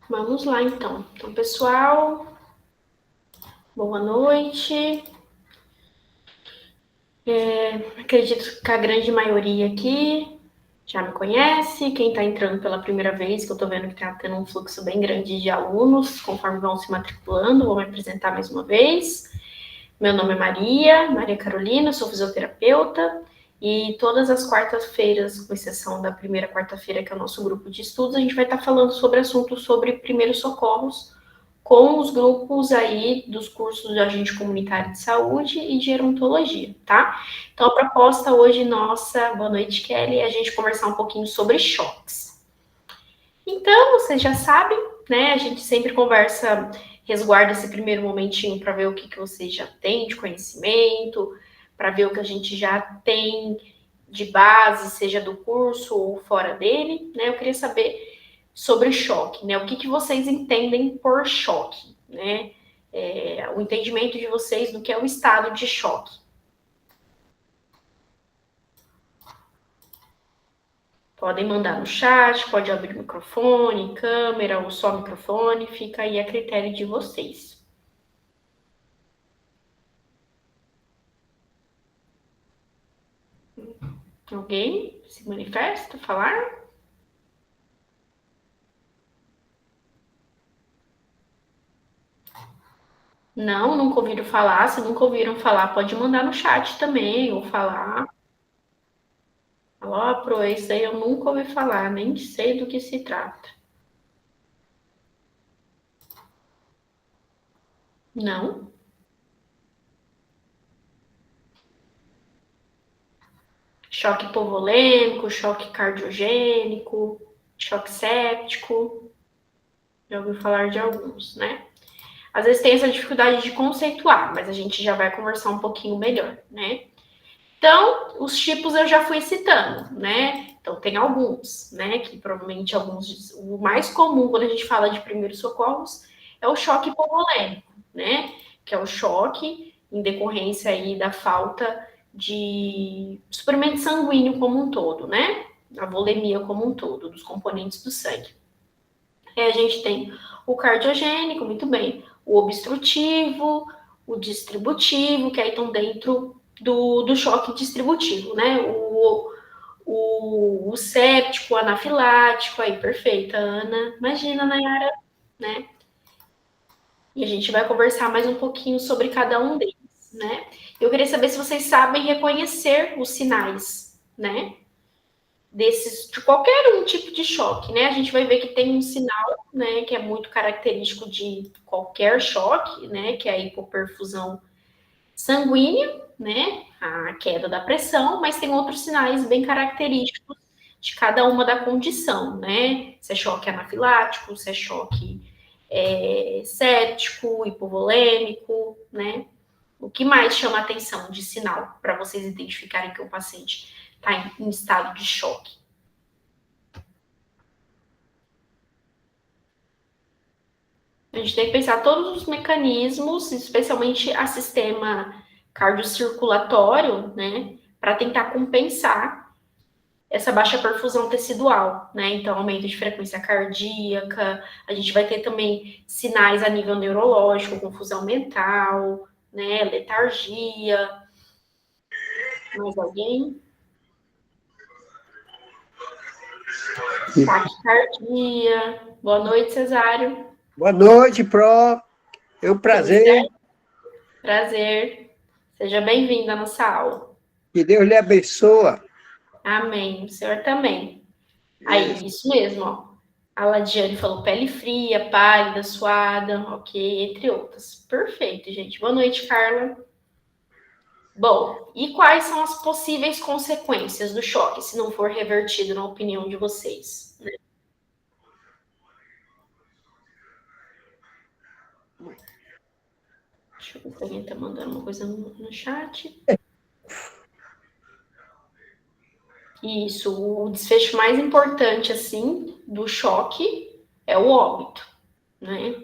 Vamos lá, então. Então, pessoal, boa noite. Acredito que a grande maioria aqui já me conhece. Quem está entrando pela primeira vez, que eu estou vendo que está tendo um fluxo bem grande de alunos, conforme vão se matriculando, vou me apresentar mais uma vez. Meu nome é Maria Carolina, sou fisioterapeuta. E todas as quartas-feiras, com exceção da primeira quarta-feira, que é o nosso grupo de estudos, a gente vai estar falando sobre assuntos sobre primeiros socorros, com os grupos aí dos cursos de agente comunitário de saúde e de gerontologia, tá? Então, a proposta hoje nossa, boa noite, Kelly, é a gente conversar um pouquinho sobre choques. Então, vocês já sabem, né? A gente sempre conversa, resguarda esse primeiro momentinho para ver o que vocês já têm de conhecimento, para ver o que a gente já tem de base, seja do curso ou fora dele, né? Eu queria saber sobre choque, né? O que vocês entendem por choque, né? O entendimento de vocês do que é o estado de choque. Podem mandar no chat, pode abrir microfone, câmera ou só microfone, fica aí a critério de vocês. Alguém se manifesta, falar? Não, nunca ouviram falar. Se nunca ouviram falar, pode mandar no chat também, ou falar. Ó, pro, isso aí eu nunca ouvi falar, nem sei do que se trata. Não? Choque hipovolêmico, choque cardiogênico, choque séptico. Já ouviu falar de alguns, né? Às vezes tem essa dificuldade de conceituar, mas a gente já vai conversar um pouquinho melhor, né? Então, os tipos eu já fui citando, né? Então, tem alguns, né? Que provavelmente alguns. O mais comum quando a gente fala de primeiros socorros é o choque hipovolêmico, né? Que é o choque em decorrência aí da falta de suprimento sanguíneo como um todo, né? A volemia como um todo, dos componentes do sangue. Aí a gente tem o cardiogênico, muito bem, o obstrutivo, o distributivo, que aí estão dentro do choque distributivo, né? O séptico, o anafilático, aí, perfeita, Ana. Imagina, Nayara, né? E a gente vai conversar mais um pouquinho sobre cada um deles, né? Eu queria saber se vocês sabem reconhecer os sinais, né? Desses, de qualquer um tipo de choque, né? A gente vai ver que tem um sinal, né, que é muito característico de qualquer choque, né, que é a hipoperfusão sanguínea, né, a queda da pressão, mas tem outros sinais bem característicos de cada uma da condição, né? Se é choque anafilático, se é choque séptico, hipovolêmico, né? O que mais chama atenção de sinal para vocês identificarem que o paciente está em estado de choque? A gente tem que pensar todos os mecanismos, especialmente a sistema cardiocirculatório, né, para tentar compensar essa baixa perfusão tecidual, né? Então, aumento de frequência cardíaca, a gente vai ter também sinais a nível neurológico, confusão mental, né, letargia. Mais alguém? Taquicardia. Boa noite, Cesário. Boa noite, Pro. É um Tudo prazer. certo? Prazer. Seja bem-vindo à nossa aula. Que Deus lhe abençoe. Amém. O senhor também. Aí, isso mesmo, ó. A Ladiane falou pele fria, pálida, suada, ok, entre outras. Perfeito, gente. Boa noite, Carla. Bom, e quais são as possíveis consequências do choque, se não for revertido, na opinião de vocês? Deixa eu ver se alguém está mandando uma coisa no chat. Isso, o desfecho mais importante, assim, do choque é o óbito, né?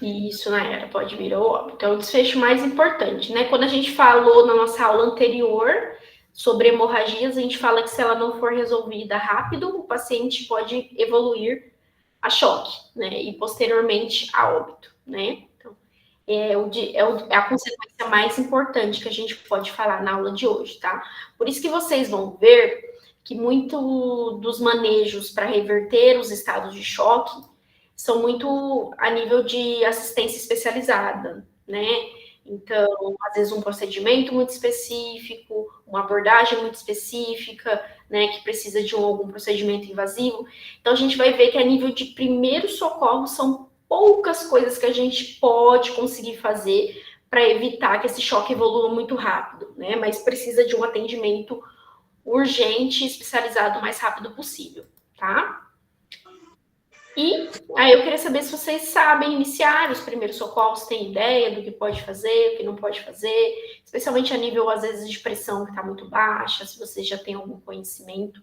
Isso, na era, pode vir ao óbito. Então, é o desfecho mais importante, né? Quando a gente falou na nossa aula anterior sobre hemorragias, a gente fala que se ela não for resolvida rápido, o paciente pode evoluir a choque, né? E posteriormente a óbito, né? Então, é a consequência mais importante que a gente pode falar na aula de hoje, tá? Por isso que vocês vão ver que muito dos manejos para reverter os estados de choque são muito a nível de assistência especializada, né? Então, às vezes um procedimento muito específico, uma abordagem muito específica, né, que precisa de algum procedimento invasivo. Então, a gente vai ver que a nível de primeiro socorro são poucas coisas que a gente pode conseguir fazer para evitar que esse choque evolua muito rápido, né? Mas precisa de um atendimento urgente, especializado o mais rápido possível, tá? E aí eu queria saber se vocês sabem iniciar os primeiros socorros, têm ideia do que pode fazer, o que não pode fazer, especialmente a nível, às vezes, de pressão que está muito baixa, se vocês já têm algum conhecimento.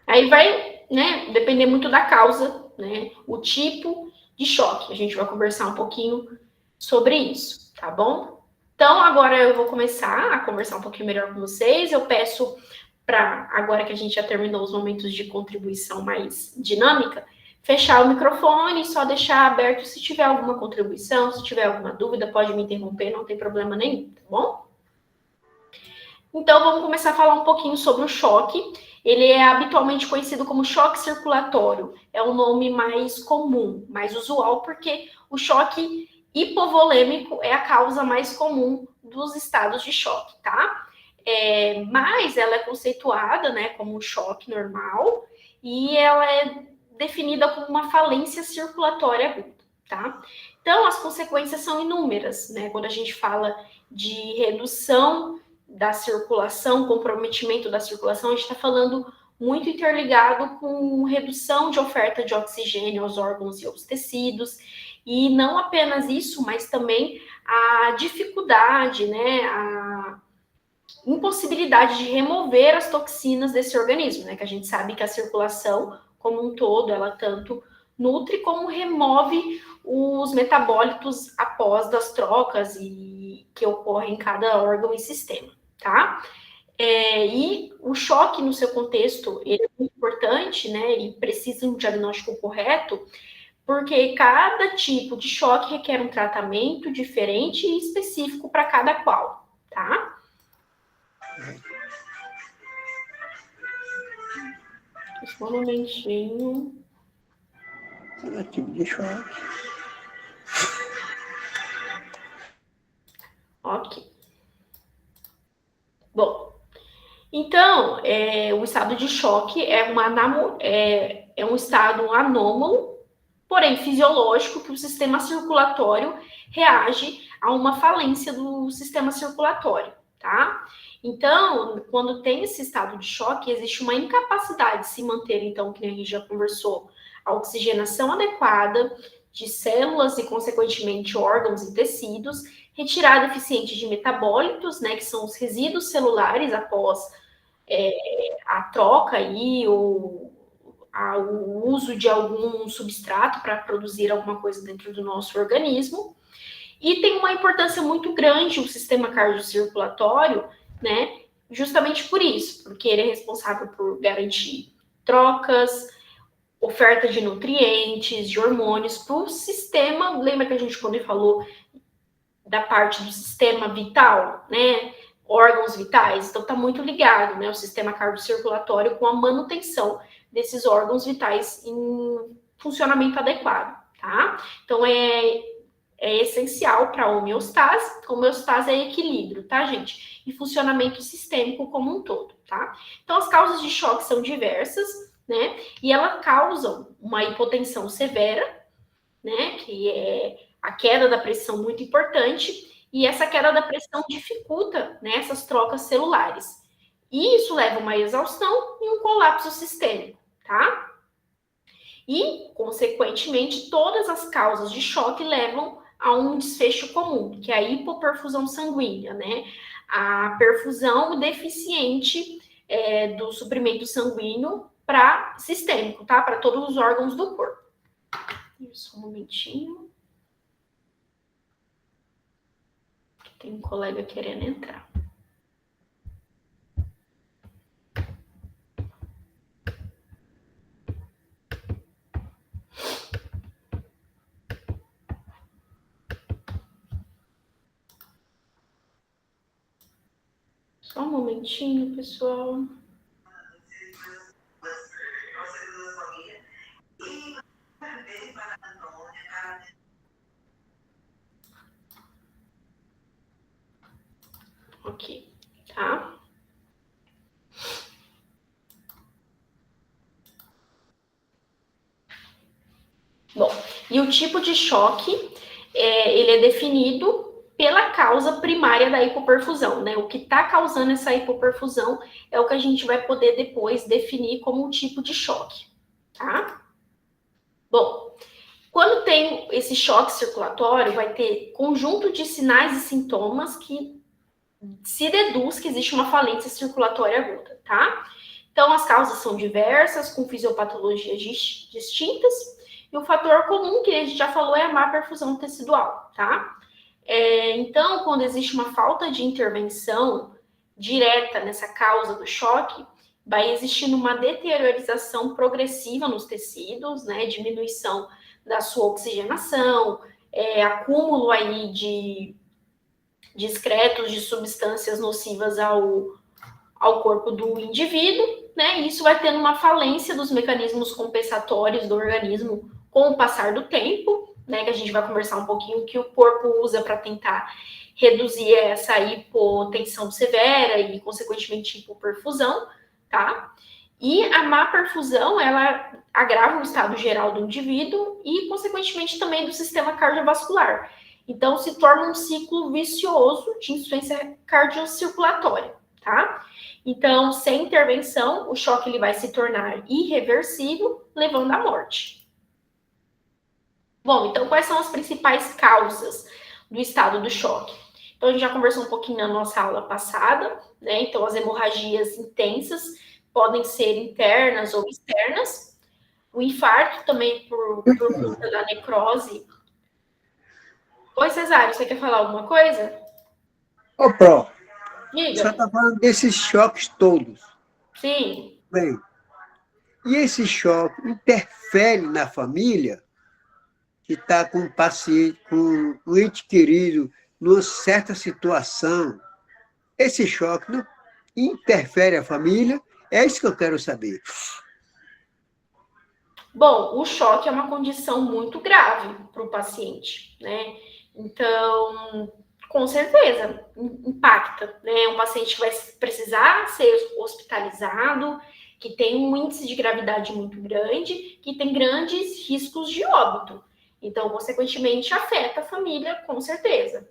Aí vai, né, depender muito da causa, né, o tipo de choque. A gente vai conversar um pouquinho sobre isso, tá bom? Então, agora eu vou começar a conversar um pouquinho melhor com vocês. Eu peço para, agora que a gente já terminou os momentos de contribuição mais dinâmica, fechar o microfone e só deixar aberto se tiver alguma contribuição, se tiver alguma dúvida, pode me interromper, não tem problema nenhum, tá bom? Então, vamos começar a falar um pouquinho sobre o choque. Ele é habitualmente conhecido como choque circulatório. É o nome mais comum, mais usual, porque o choque hipovolêmico é a causa mais comum dos estados de choque, tá? Mas ela é conceituada, né, como um choque normal e ela é definida como uma falência circulatória aguda, tá? Então, as consequências são inúmeras, né? Quando a gente fala de redução da circulação, comprometimento da circulação, a gente está falando muito interligado com redução de oferta de oxigênio aos órgãos e aos tecidos, e não apenas isso, mas também a dificuldade, né, a impossibilidade de remover as toxinas desse organismo, né, que a gente sabe que a circulação como um todo, ela tanto nutre como remove os metabólitos após das trocas e que ocorrem em cada órgão e sistema, tá? E o choque no seu contexto, ele é muito importante, né, e precisa de um diagnóstico correto, porque cada tipo de choque requer um tratamento diferente e específico para cada qual, tá? Só um momentinho. Deixa eu... Ok. Bom, então, o estado de choque é um estado anômalo, porém fisiológico, que o sistema circulatório reage a uma falência do sistema circulatório, tá? Então, quando tem esse estado de choque, existe uma incapacidade de se manter, então, que a gente já conversou, a oxigenação adequada de células e, consequentemente, órgãos e tecidos, retirada eficiente de metabólitos, né, que são os resíduos celulares após a troca aí, ou o uso de algum substrato para produzir alguma coisa dentro do nosso organismo. E tem uma importância muito grande o sistema cardiocirculatório, né? Justamente por isso, porque ele é responsável por garantir trocas, oferta de nutrientes, de hormônios para o sistema. Lembra que a gente, quando falou da parte do sistema vital, né? Órgãos vitais, então está muito ligado, né? O sistema cardiocirculatório com a manutenção desses órgãos vitais em funcionamento adequado, tá? Então é essencial para a homeostase. Homeostase é equilíbrio, tá, gente? E funcionamento sistêmico como um todo, tá? Então, as causas de choque são diversas, né? E elas causam uma hipotensão severa, né? Que é a queda da pressão muito importante. E essa queda da pressão dificulta, né, essas trocas celulares. E isso leva a uma exaustão e um colapso sistêmico, tá? E, consequentemente, todas as causas de choque levam a um desfecho comum, que é a hipoperfusão sanguínea, né? A perfusão deficiente do suprimento sanguíneo para sistêmico, tá? Para todos os órgãos do corpo. Só um momentinho. Tem um colega querendo entrar. Só um momentinho, pessoal. Ok, tá? Bom, e o tipo de choque, ele é definido pela causa primária da hipoperfusão, né? O que está causando essa hipoperfusão é o que a gente vai poder depois definir como um tipo de choque, tá? Bom, quando tem esse choque circulatório, vai ter conjunto de sinais e sintomas que se deduz que existe uma falência circulatória aguda, tá? Então, as causas são diversas, com fisiopatologias distintas, e o fator comum que a gente já falou é a má perfusão tecidual, tá? Então, quando existe uma falta de intervenção direta nessa causa do choque, vai existindo uma deteriorização progressiva nos tecidos, né? Diminuição da sua oxigenação, acúmulo aí de excretos de substâncias nocivas ao corpo do indivíduo, né? E isso vai tendo uma falência dos mecanismos compensatórios do organismo com o passar do tempo, né? Que a gente vai conversar um pouquinho que o corpo usa para tentar reduzir essa hipotensão severa e, consequentemente, hipoperfusão, tá? E a má perfusão, ela agrava o estado geral do indivíduo e, consequentemente, também do sistema cardiovascular. Então, se torna um ciclo vicioso de insuficiência cardiocirculatória, tá? Então, sem intervenção, o choque ele vai se tornar irreversível, levando à morte. Bom, então quais são as principais causas do estado do choque? Então, a gente já conversou um pouquinho na nossa aula passada, né? Então, as hemorragias intensas podem ser internas ou externas. O infarto também por conta da necrose. Oi, Cesário, você quer falar alguma coisa? Ô, Pró, Diga. só está falando desses choques todos. Sim. Bem, e esse choque interfere na família que está com um paciente, com um ente querido, numa certa situação. Esse choque não interfere a família? É isso que eu quero saber. Bom, o choque é uma condição muito grave para o paciente, né? Então, com certeza, impacta, né? Um paciente que vai precisar ser hospitalizado, que tem um índice de gravidade muito grande, que tem grandes riscos de óbito. Então, consequentemente, afeta a família, com certeza,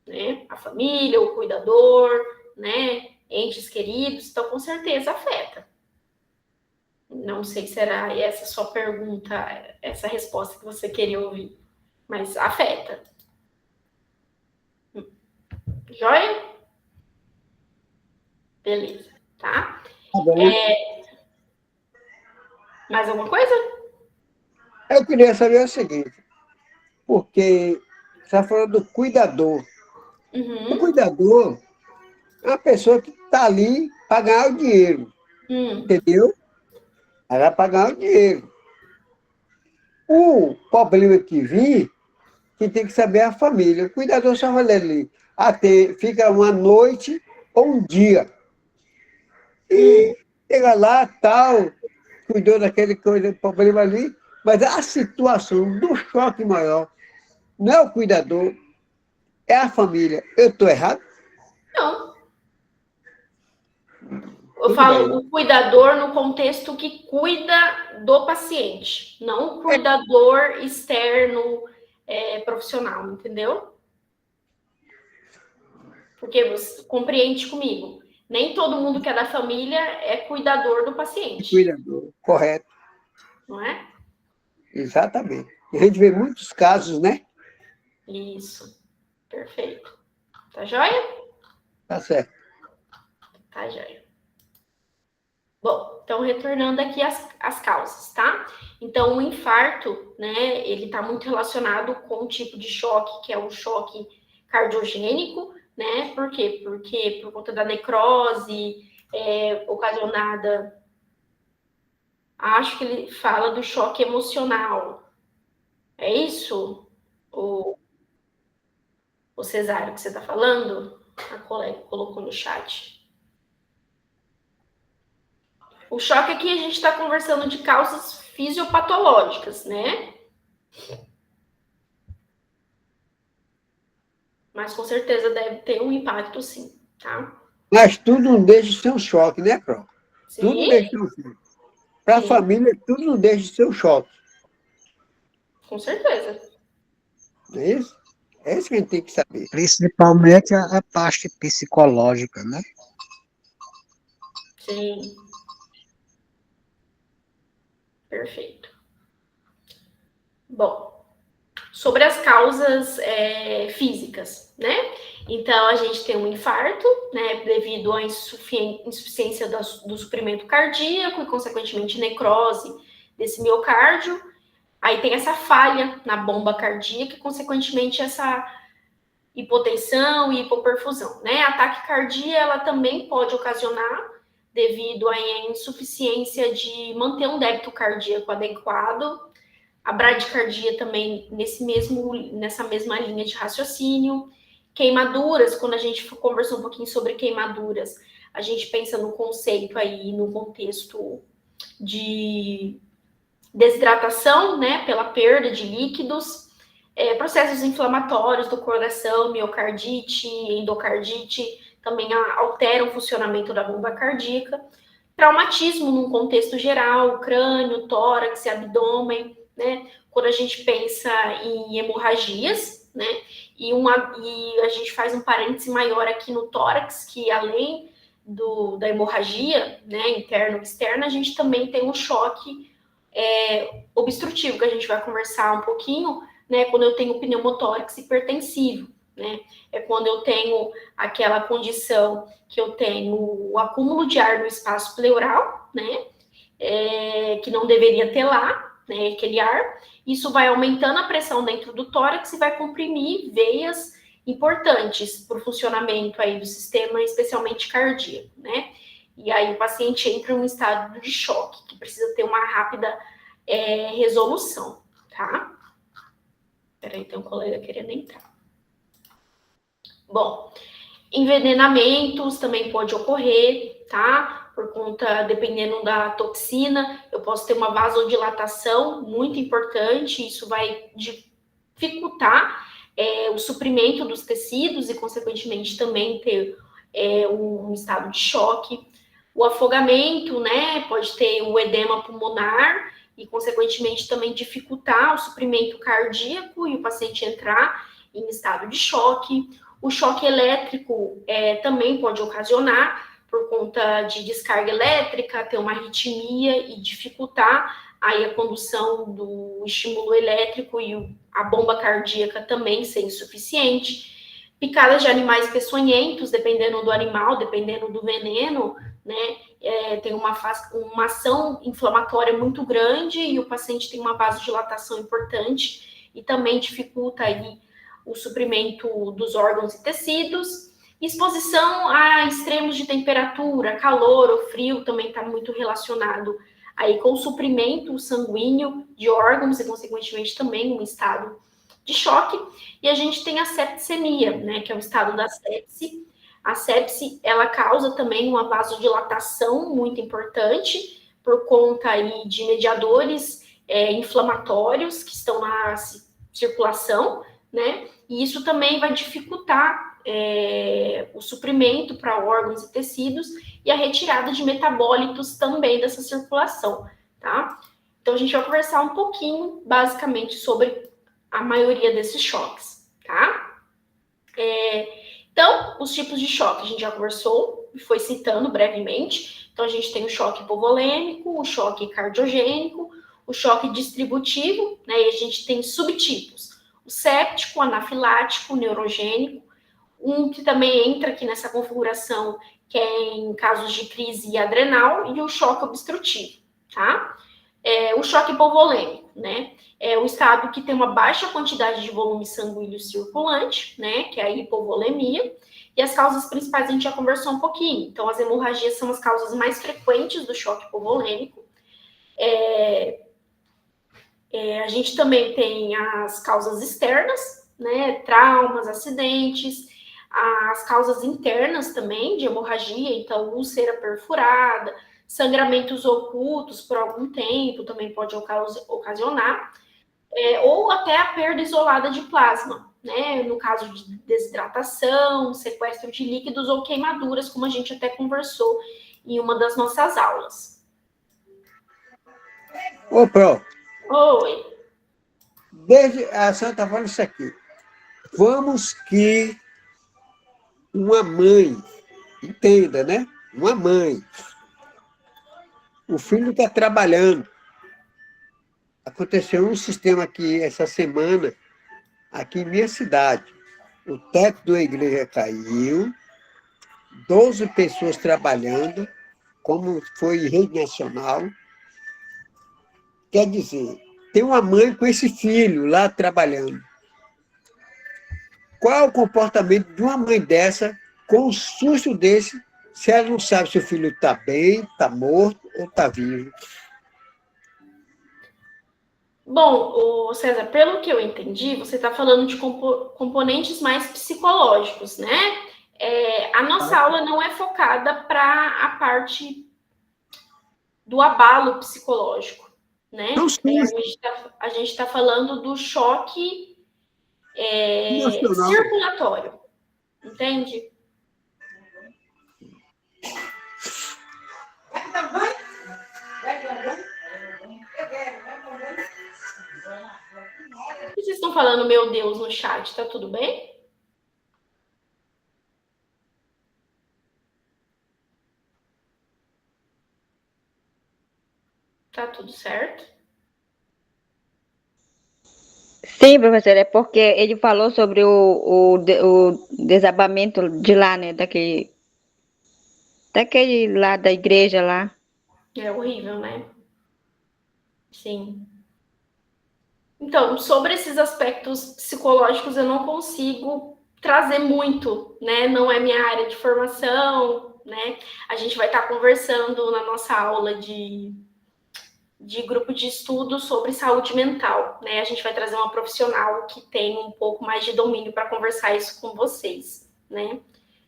né? A família, o cuidador, né? Entes queridos, então, com certeza afeta. Não sei se era essa sua pergunta, essa resposta que você queria ouvir, mas afeta. Joia? Beleza, tá? Tá bom. Mais alguma coisa? Eu queria saber o seguinte, porque você está falando do cuidador. O Uhum. cuidador é uma pessoa que está ali para ganhar o dinheiro, Hum. entendeu? Ela para ganhar o dinheiro. O problema que vir, quem tem que saber é a família. O cuidador só vai ali. Até fica uma noite ou um dia. Hum. E chega lá, tal, cuidou daquele coisa, problema ali, mas a situação do choque maior não é o cuidador, é a família. Eu estou errado? Não. Eu Tudo falo bem. o cuidador no contexto que cuida do paciente, não o cuidador externo, profissional, entendeu? Porque você compreende comigo. Nem todo mundo que é da família é cuidador do É paciente, cuidador, correto, não é? exatamente. E a gente vê muitos casos, né? Isso. Perfeito. Tá joia? Tá certo. Tá joia. Bom, então retornando aqui às causas, tá? Então, o infarto, né, ele tá muito relacionado com o tipo de choque, que é o choque cardiogênico, né? Por quê? Porque por conta da necrose ocasionada, acho que ele fala do choque emocional. É isso? O cesário que você tá falando? A colega colocou no chat. O choque aqui, a gente está conversando de causas fisiopatológicas, né? Mas com certeza deve ter um impacto, sim, tá? Mas tudo não deixa de ser um choque, né, Pro? Tudo não Sim, deixa de ser um choque. Para a sim, família, tudo não deixa de ser um choque. com certeza. Não é isso? É isso que a gente tem que saber. Principalmente a parte psicológica, né? Sim, perfeito. Bom, sobre as causas físicas, né? Então, a gente tem um infarto, né, devido à insuficiência do suprimento cardíaco e, consequentemente, necrose desse miocárdio. Aí tem essa falha na bomba cardíaca e, consequentemente, essa hipotensão e hipoperfusão, né? A taquicardia, ela também pode ocasionar devido à insuficiência de manter um débito cardíaco adequado. A bradicardia também nessa mesma linha de raciocínio. Queimaduras, quando a gente conversou um pouquinho sobre queimaduras, a gente pensa no conceito aí, no contexto de desidratação, né, pela perda de líquidos, processos inflamatórios do coração, miocardite, endocardite, também alteram o funcionamento da bomba cardíaca. Traumatismo num contexto geral, crânio, tórax, abdômen, né? Quando a gente pensa em hemorragias, né? E a gente faz um parêntese maior aqui no tórax, que além da hemorragia, né, interna ou externa, a gente também tem um choque obstrutivo, que a gente vai conversar um pouquinho, né, quando eu tenho pneumotórax hipertensivo, né, é quando eu tenho aquela condição que eu tenho o acúmulo de ar no espaço pleural, né, que não deveria ter lá, né, aquele ar, isso vai aumentando a pressão dentro do tórax e vai comprimir veias importantes para o funcionamento aí do sistema, especialmente cardíaco, né, e aí o paciente entra em um estado de choque, que precisa ter uma rápida resolução, tá? Peraí, tem um colega querendo entrar. Bom, envenenamentos também pode ocorrer, tá? Por conta, dependendo da toxina, eu posso ter uma vasodilatação muito importante, isso vai dificultar o suprimento dos tecidos e, consequentemente, também ter um estado de choque. O afogamento, né? Pode ter o edema pulmonar e, consequentemente, também dificultar o suprimento cardíaco e o paciente entrar em estado de choque. O choque elétrico também pode ocasionar, por conta de descarga elétrica, ter uma arritmia e dificultar aí a condução do estímulo elétrico e a bomba cardíaca também ser insuficiente. Picadas de animais peçonhentos, dependendo do animal, dependendo do veneno, né, tem uma ação inflamatória muito grande e o paciente tem uma vasodilatação importante e também dificulta aí o suprimento dos órgãos e tecidos. Exposição a extremos de temperatura, calor ou frio também está muito relacionado aí com o suprimento sanguíneo de órgãos e, consequentemente, também um estado de choque. E a gente tem a septicemia, né, que é o estado da sepse. A sepse, ela causa também uma vasodilatação muito importante por conta aí de mediadores inflamatórios que estão na circulação, né? E isso também vai dificultar o suprimento para órgãos e tecidos e a retirada de metabólitos também dessa circulação, tá? Então, a gente vai conversar um pouquinho, basicamente, sobre a maioria desses choques, tá? Então, os tipos de choque a gente já conversou e foi citando brevemente. Então, a gente tem o choque hipovolêmico, o choque cardiogênico, o choque distributivo, né? E a gente tem subtipos: o séptico, anafilático, neurogênico, um que também entra aqui nessa configuração, que é em casos de crise adrenal, e o choque obstrutivo, tá? O choque hipovolêmico, né? É o estado que tem uma baixa quantidade de volume sanguíneo circulante, né? Que é a hipovolemia. E as causas principais a gente já conversou um pouquinho. Então, as hemorragias são as causas mais frequentes do choque hipovolêmico. A gente também tem as causas externas, né? Traumas, acidentes, as causas internas também de hemorragia, então úlcera perfurada, Sangramentos ocultos por algum tempo também pode ocasionar, ou até a perda isolada de plasma, né? No caso de desidratação, sequestro de líquidos ou queimaduras, como a gente até conversou em uma das nossas aulas. Ô, Pro, Oi. desde a senhora está falando isso aqui. Vamos que uma mãe, entenda, né? Uma mãe, o filho está trabalhando. Aconteceu um sistema aqui essa semana, aqui em minha cidade. O teto da igreja caiu, 12 pessoas trabalhando, como foi em rede nacional. Quer dizer, tem uma mãe com esse filho lá trabalhando. Qual é o comportamento de uma mãe dessa, com um susto desse, se ela não sabe se o filho está bem, está morto ou está vivo? Bom, César, pelo que eu entendi, você está falando de componentes mais psicológicos, né? A nossa aula não é focada para a parte do abalo psicológico, né? Não A gente está falando do choque emocional. circulatório, entende? Vocês estão falando, meu Deus, no chat, tá tudo bem? Tá tudo certo? Sim, professor, é porque ele falou sobre o desabamento de lá, né? Daquele lá da igreja lá. É horrível, né? Sim. Então, sobre esses aspectos psicológicos, eu não consigo trazer muito, né? Não é minha área de formação, né? A gente vai estar conversando na nossa aula de grupo de estudo sobre saúde mental, né? A gente vai trazer uma profissional que tem um pouco mais de domínio para conversar isso com vocês, né?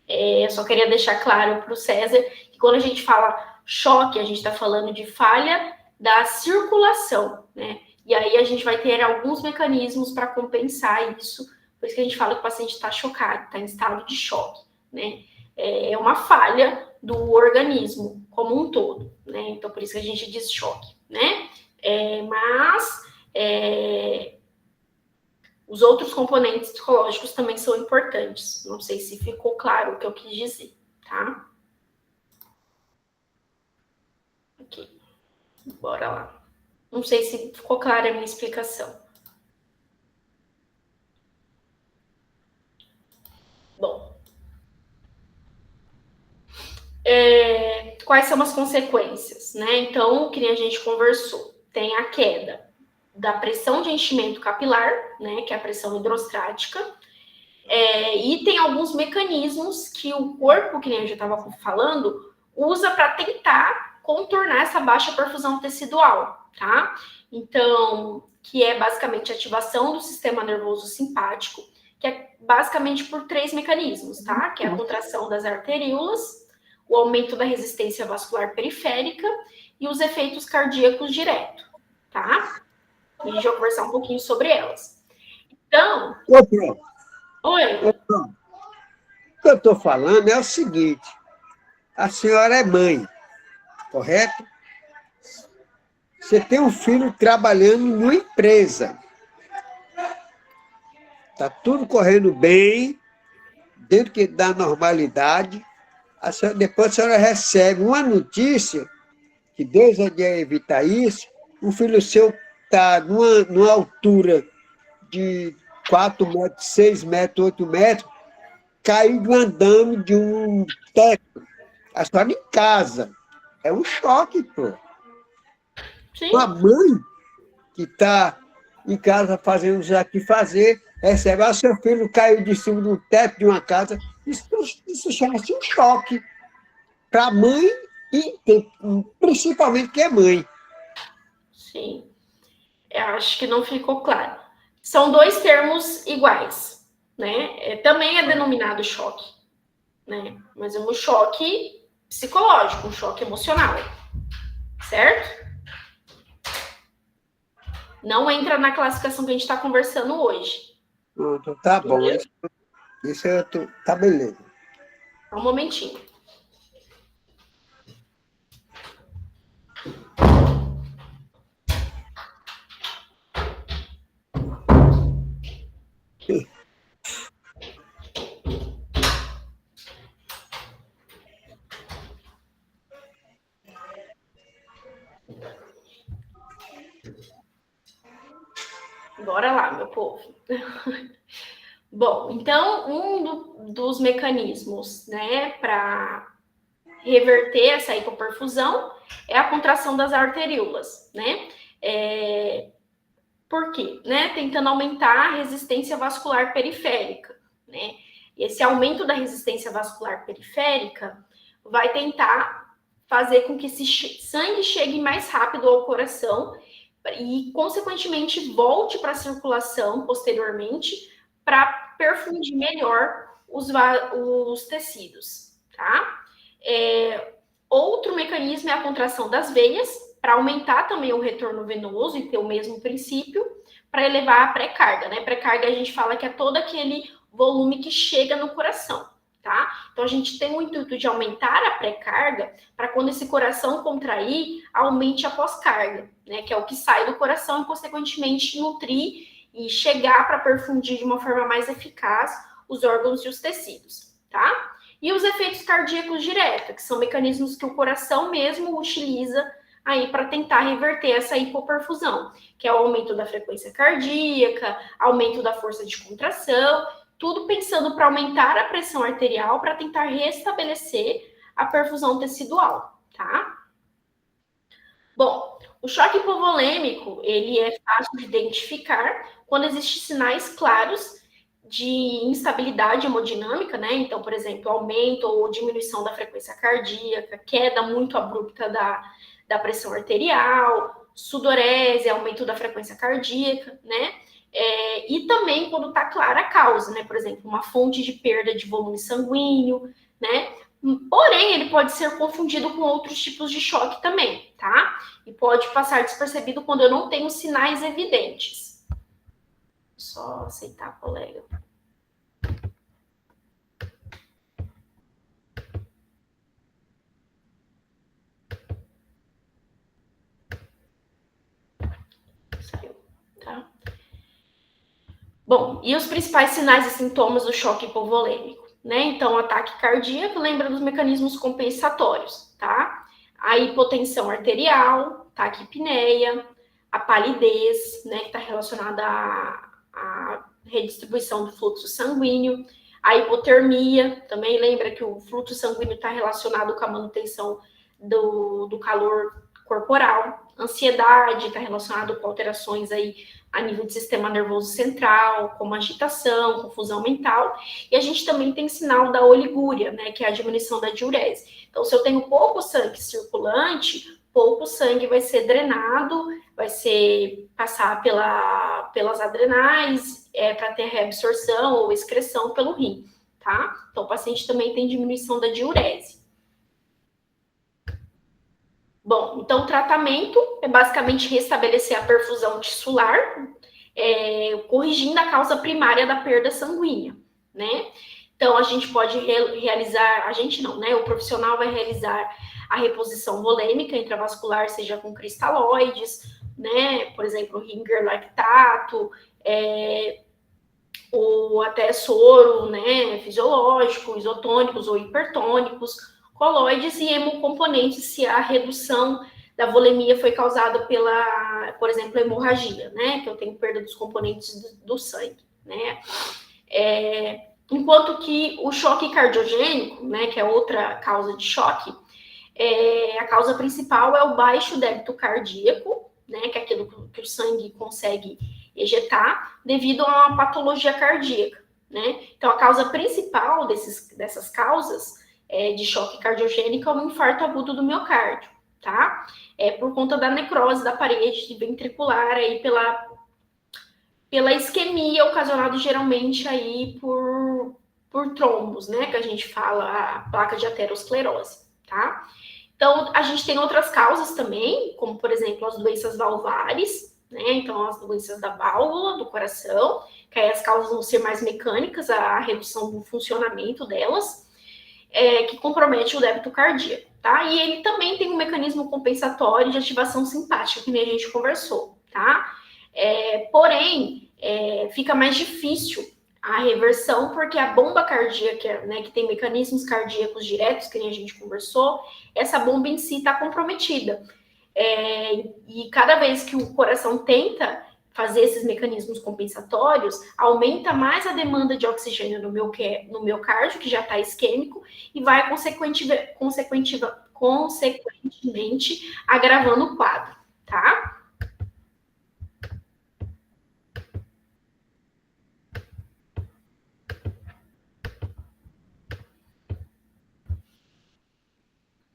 Eu só queria deixar claro para o César que quando a gente fala choque, a gente está falando de falha da circulação, né? E aí a gente vai ter alguns mecanismos para compensar isso, por isso que a gente fala que o paciente está chocado, está em estado de choque, né? É uma falha do organismo como um todo, né? Então, por isso que a gente diz choque, né? Mas os outros componentes psicológicos também são importantes. Não sei se ficou claro o que eu quis dizer, tá? Ok. Bora lá. Não sei se ficou clara a minha explicação. Bom. Quais são as consequências, né? Então, que nem a gente conversou, tem a queda da pressão de enchimento capilar, né? Que é a pressão hidrostática, e tem alguns mecanismos que o corpo, que nem eu já estava falando, usa para tentar contornar essa baixa perfusão tecidual, tá? Então, que é basicamente a ativação do sistema nervoso simpático, que é basicamente por 3 mecanismos, tá? Que é a contração das arteríolas, o aumento da resistência vascular periférica e os efeitos cardíacos diretos, tá? E a gente vai conversar um pouquinho sobre elas. Então... Oi. O que eu estou falando é o seguinte, a senhora é mãe, correto? Você tem um filho trabalhando numa empresa. Está tudo correndo bem, dentro da normalidade. Depois a senhora recebe uma notícia, que Deus há de evitar isso, o filho seu está numa altura de 4 metros, 6 metros, 8 metros, caiu do andame de um teto. A senhora em casa. É um choque, pô. Sim. Uma mãe que está em casa fazendo já que fazer, recebe, seu filho caiu de cima do teto de uma casa. Isso chama-se um choque para a mãe e principalmente que é mãe. Sim. Eu acho que não ficou claro. São 2 termos iguais, né? Também é denominado choque, né? Mas é um choque psicológico, um choque emocional, certo? Não entra na classificação que a gente está conversando hoje. Pronto, tá bom. Isso tá beleza. Só um momentinho. Bora lá, meu povo. Bom, então, dos mecanismos, né, para reverter essa hipoperfusão é a contração das arteríolas, né? Por quê? Né? Tentando aumentar a resistência vascular periférica, né? E esse aumento da resistência vascular periférica vai tentar fazer com que esse sangue chegue mais rápido ao coração e, consequentemente, volte para a circulação posteriormente para perfundir melhor os tecidos, tá? Outro mecanismo é a contração das veias, para aumentar também o retorno venoso e ter o mesmo princípio, para elevar a pré-carga, né? Pré-carga a gente fala que é todo aquele volume que chega no coração, tá? Então a gente tem o intuito de aumentar a pré-carga para quando esse coração contrair, aumente a pós-carga, né? Que é o que sai do coração e, consequentemente, nutrir e chegar para perfundir de uma forma mais eficaz os órgãos e os tecidos, tá? E os efeitos cardíacos diretos, que são mecanismos que o coração mesmo utiliza aí para tentar reverter essa hipoperfusão, que é o aumento da frequência cardíaca, aumento da força de contração, tudo pensando para aumentar a pressão arterial para tentar restabelecer a perfusão tecidual, tá? Bom, o choque hipovolêmico, ele é fácil de identificar quando existem sinais claros de instabilidade hemodinâmica, né? Então, por exemplo, aumento ou diminuição da frequência cardíaca, queda muito abrupta da pressão arterial, sudorese, aumento da frequência cardíaca, né? E também quando está clara a causa, né? Por exemplo, uma fonte de perda de volume sanguíneo, né? Porém, ele pode ser confundido com outros tipos de choque também, tá? E pode passar despercebido quando eu não tenho sinais evidentes. Só aceitar, colega. Saiu, tá? Bom, e os principais sinais e sintomas do choque hipovolêmico, né? Então, ataque cardíaco, lembra dos mecanismos compensatórios, tá? A hipotensão arterial, taquipneia, a palidez, né, que está relacionada à redistribuição do fluxo sanguíneo, a hipotermia, também lembra que o fluxo sanguíneo está relacionado com a manutenção do calor corporal, ansiedade está relacionado com alterações aí a nível do sistema nervoso central, como agitação, confusão mental, e a gente também tem sinal da oligúria, né, que é a diminuição da diurese. Então, se eu tenho pouco sangue circulante, pouco sangue vai ser drenado, vai ser passar pelas adrenais, para ter reabsorção ou excreção pelo rim, tá? Então, o paciente também tem diminuição da diurese. Bom, então o tratamento é basicamente restabelecer a perfusão tissular, corrigindo a causa primária da perda sanguínea, né? Então, a gente pode realizar, a gente não, né? O profissional vai realizar a reposição volêmica intravascular, seja com cristalóides, né? Por exemplo, Ringer lactato, ou até soro, né? Fisiológico, isotônicos ou hipertônicos, coloides e hemocomponentes, se a redução da volemia foi causada pela, por exemplo, hemorragia, né? Que eu tenho perda dos componentes do sangue, né? Enquanto que o choque cardiogênico, né, que é outra causa de choque, a causa principal é o baixo débito cardíaco, né, que é aquilo que o sangue consegue ejetar, devido a uma patologia cardíaca, né? Então, a causa principal dessas causas de choque cardiogênico é um infarto agudo do miocárdio, tá? Por conta da necrose da parede ventricular aí pela isquemia, ocasionada geralmente aí por trombos, né? Que a gente fala, a placa de aterosclerose, tá? Então, a gente tem outras causas também, como, por exemplo, as doenças valvares, né? Então, as doenças da válvula, do coração, que aí as causas vão ser mais mecânicas, a redução do funcionamento delas, que compromete o débito cardíaco, tá? E ele também tem um mecanismo compensatório de ativação simpática, que nem a gente conversou, tá? Porém, fica mais difícil a reversão, porque a bomba cardíaca, né, que tem mecanismos cardíacos diretos, que nem a gente conversou, essa bomba em si está comprometida. E cada vez que o coração tenta fazer esses mecanismos compensatórios, aumenta mais a demanda de oxigênio no miocárdio, que já está isquêmico, e vai consequentemente agravando o quadro, tá?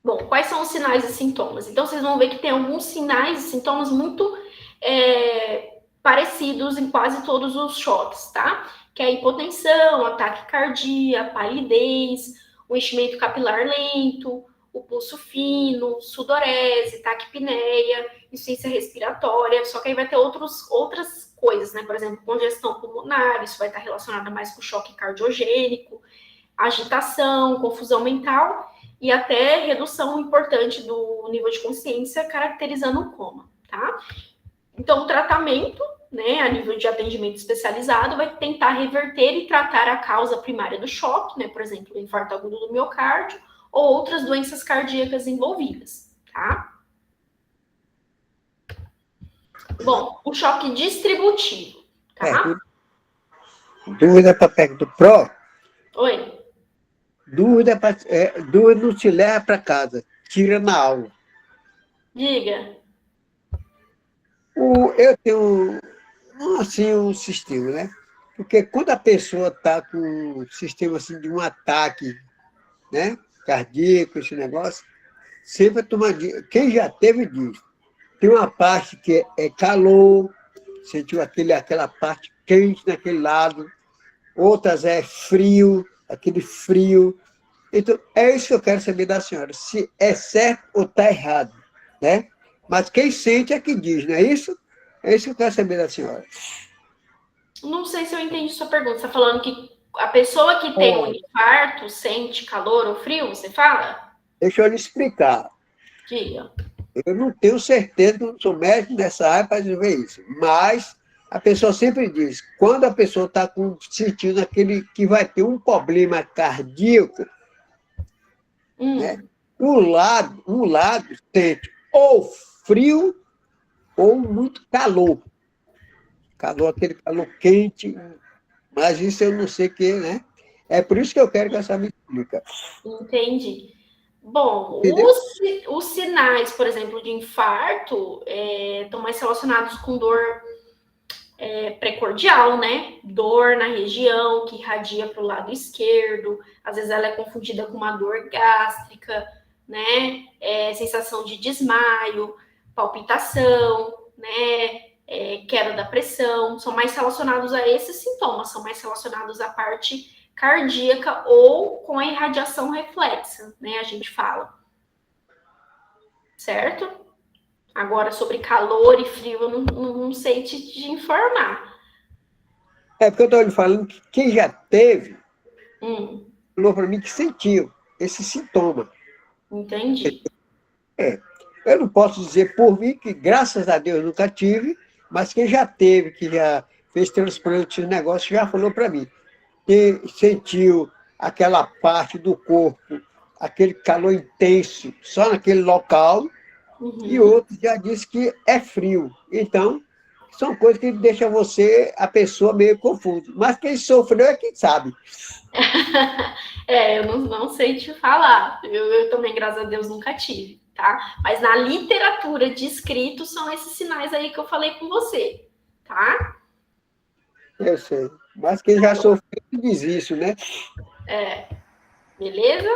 Bom, quais são os sinais e sintomas? Então, vocês vão ver que tem alguns sinais e sintomas muito parecidos em quase todos os choques, tá? Que é a hipotensão, ataque cardíaco, palidez, o enchimento capilar lento, o pulso fino, sudorese, taquipneia, insuficiência respiratória, só que aí vai ter outras coisas, né? Por exemplo, congestão pulmonar, isso vai estar relacionado mais com choque cardiogênico, agitação, confusão mental e até redução importante do nível de consciência, caracterizando o coma, tá? Então, o tratamento, né, a nível de atendimento especializado, vai tentar reverter e tratar a causa primária do choque, né, por exemplo, o infarto agudo do miocárdio ou outras doenças cardíacas envolvidas, tá? Bom, o choque distributivo, tá? Dúvida para perto do PRO? Oi. Dúvida não te leva para casa, tira na aula. Diga. Eu tenho um sistema, né? Porque quando a pessoa está com um sistema assim, de um ataque, né? Cardíaco, esse negócio, sempre toma. Quem já teve diz. Tem uma parte que é calor, sentiu aquela parte quente naquele lado, outras é frio, aquele frio. Então, é isso que eu quero saber da senhora, se é certo ou está errado, né? Mas quem sente é que diz, não é isso? É isso que eu quero saber da senhora. Não sei se eu entendi sua pergunta. Você está falando que a pessoa que tem um infarto sente calor ou frio, você fala? Deixa eu lhe explicar. Diga. Eu não tenho certeza, não sou médico nessa área para dizer isso, mas a pessoa sempre diz, quando a pessoa está sentindo aquele que vai ter um problema cardíaco, né, um lado sente ou frio ou muito calor. Aquele calor quente, mas isso eu não sei o que, né? É por isso que eu quero que essa me explica. Entendi. Bom, os sinais, por exemplo, de infarto estão mais relacionados com dor precordial, né? Dor na região que irradia para o lado esquerdo, às vezes ela é confundida com uma dor gástrica, né? Sensação de desmaio, palpitação, né? Queda da pressão, são mais relacionados a esses sintomas, são mais relacionados à parte cardíaca ou com a irradiação reflexa, né? A gente fala. Certo? Agora, sobre calor e frio, eu não sei te informar. É porque eu estou lhe falando que quem já teve, falou para mim que sentiu esse sintoma. Entendi. Eu não posso dizer por mim, que graças a Deus nunca tive, mas quem já teve, que já fez transplante de negócio, já falou para mim. Que sentiu aquela parte do corpo, aquele calor intenso, só naquele local, e outro já disse que é frio. Então, são coisas que deixam a pessoa meio confusa. Mas quem sofreu é quem sabe. Eu não sei te falar. Eu também, graças a Deus, nunca tive, tá? Mas na literatura de escrito são esses sinais aí que eu falei com você, tá? Eu sei. Mas quem já sofreu diz isso, né? Beleza?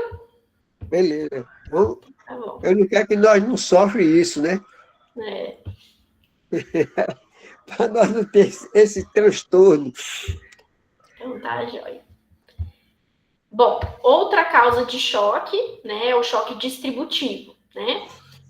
Beleza. Bom, Tá bom. eu não quero que nós não sofremos isso, né? Para nós não ter esse transtorno. Então tá, joia. Bom, outra causa de choque, né, é o choque distributivo, né?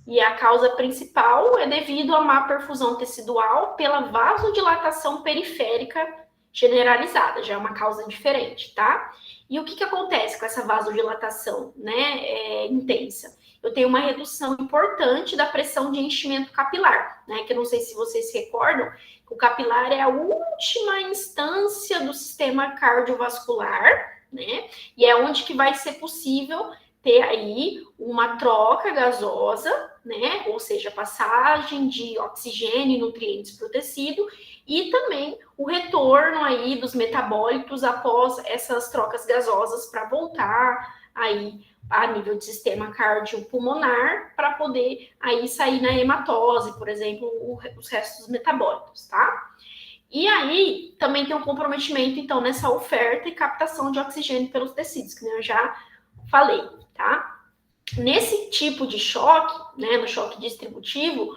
E a causa principal é devido à má perfusão tecidual pela vasodilatação periférica generalizada, já é uma causa diferente, tá? E o que acontece com essa vasodilatação, né, intensa? Eu tenho uma redução importante da pressão de enchimento capilar, né, que eu não sei se vocês se recordam, o capilar é a última instância do sistema cardiovascular, né, e é onde que vai ser possível ter aí uma troca gasosa, né, ou seja, passagem de oxigênio e nutrientes para o tecido, e também o retorno aí dos metabólitos após essas trocas gasosas para voltar aí a nível de sistema cardiopulmonar para poder aí sair na hematose, por exemplo, os restos metabólicos, tá? E aí também tem um comprometimento, então, nessa oferta e captação de oxigênio pelos tecidos, que eu já falei, tá? Nesse tipo de choque, né, no choque distributivo,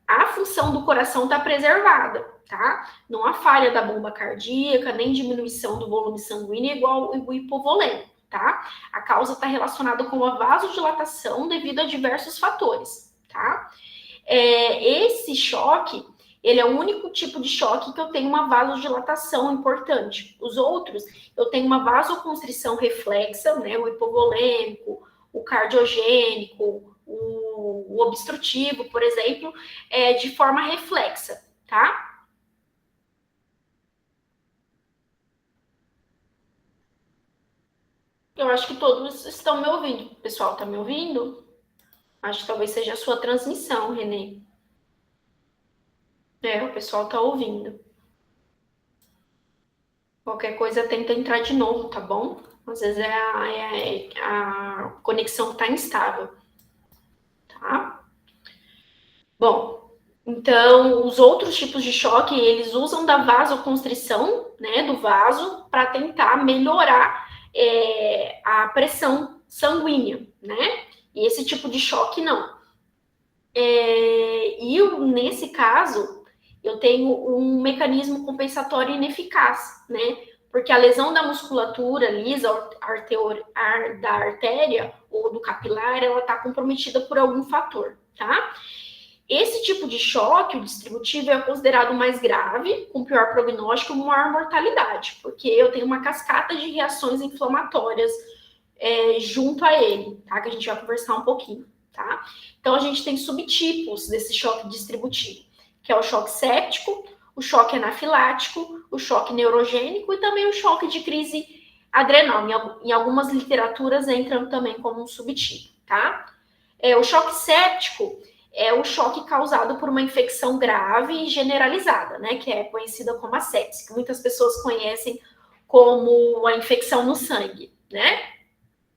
a função do coração está preservada, tá? Não há falha da bomba cardíaca, nem diminuição do volume sanguíneo igual o hipovolêmico, tá? A causa está relacionada com a vasodilatação devido a diversos fatores, tá? Esse choque, ele é o único tipo de choque que eu tenho uma vasodilatação importante. Os outros, eu tenho uma vasoconstrição reflexa, né? O hipovolêmico, o cardiogênico, o obstrutivo, por exemplo, de forma reflexa, tá? Eu acho que todos estão me ouvindo. O pessoal está me ouvindo? Acho que talvez seja a sua transmissão, Renê. O pessoal está ouvindo. Qualquer coisa tenta entrar de novo, tá bom? Às vezes a conexão está instável, tá? Bom, então, os outros tipos de choque, eles usam da vasoconstrição, né, do vaso, para tentar melhorar a pressão sanguínea, né? E esse tipo de choque, não. Nesse caso, eu tenho um mecanismo compensatório ineficaz, né? Porque a lesão da musculatura lisa da artéria ou do capilar, ela está comprometida por algum fator, tá? Esse tipo de choque, o distributivo, é considerado mais grave, com pior prognóstico e maior mortalidade, porque eu tenho uma cascata de reações inflamatórias junto a ele, tá? Que a gente vai conversar um pouquinho, tá? Então, a gente tem subtipos desse choque distributivo, que é o choque séptico, o choque anafilático, o choque neurogênico e também o choque de crise adrenal. Em algumas literaturas entram também como um subtipo, tá? O choque séptico é o choque causado por uma infecção grave e generalizada, né? Que é conhecida como a sepse, que muitas pessoas conhecem como a infecção no sangue, né?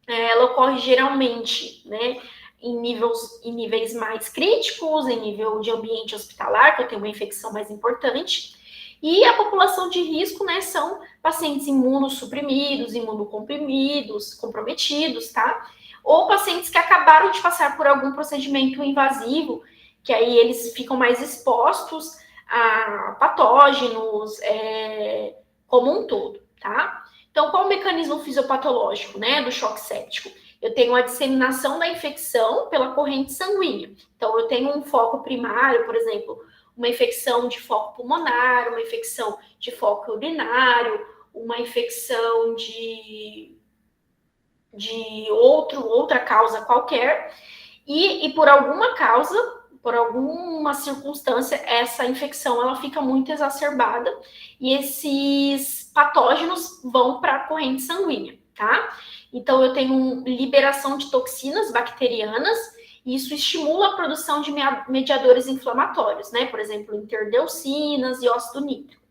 Ela ocorre geralmente, né, em níveis mais críticos, em nível de ambiente hospitalar, que eu tenho uma infecção mais importante, e a população de risco, né, são pacientes imunossuprimidos, comprometidos, tá? Ou pacientes que acabaram de passar por algum procedimento invasivo, que aí eles ficam mais expostos a patógenos como um todo, tá? Então, qual o mecanismo fisiopatológico, né, do choque séptico? Eu tenho a disseminação da infecção pela corrente sanguínea. Então, eu tenho um foco primário, por exemplo, uma infecção de foco pulmonar, uma infecção de foco urinário, uma infecção de outra causa qualquer, e por alguma causa, por alguma circunstância, essa infecção ela fica muito exacerbada e esses patógenos vão para a corrente sanguínea, tá? Então, eu tenho liberação de toxinas bacterianas e isso estimula a produção de mediadores inflamatórios, né? Por exemplo, interdeucinas e óxido nítrico.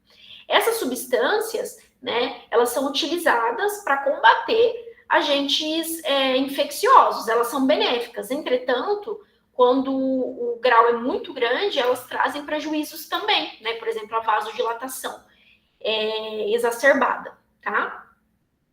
Essas substâncias, né, elas são utilizadas para combater agentes infecciosos, elas são benéficas. Entretanto, quando o grau é muito grande, elas trazem prejuízos também, né? Por exemplo, a vasodilatação exacerbada, tá?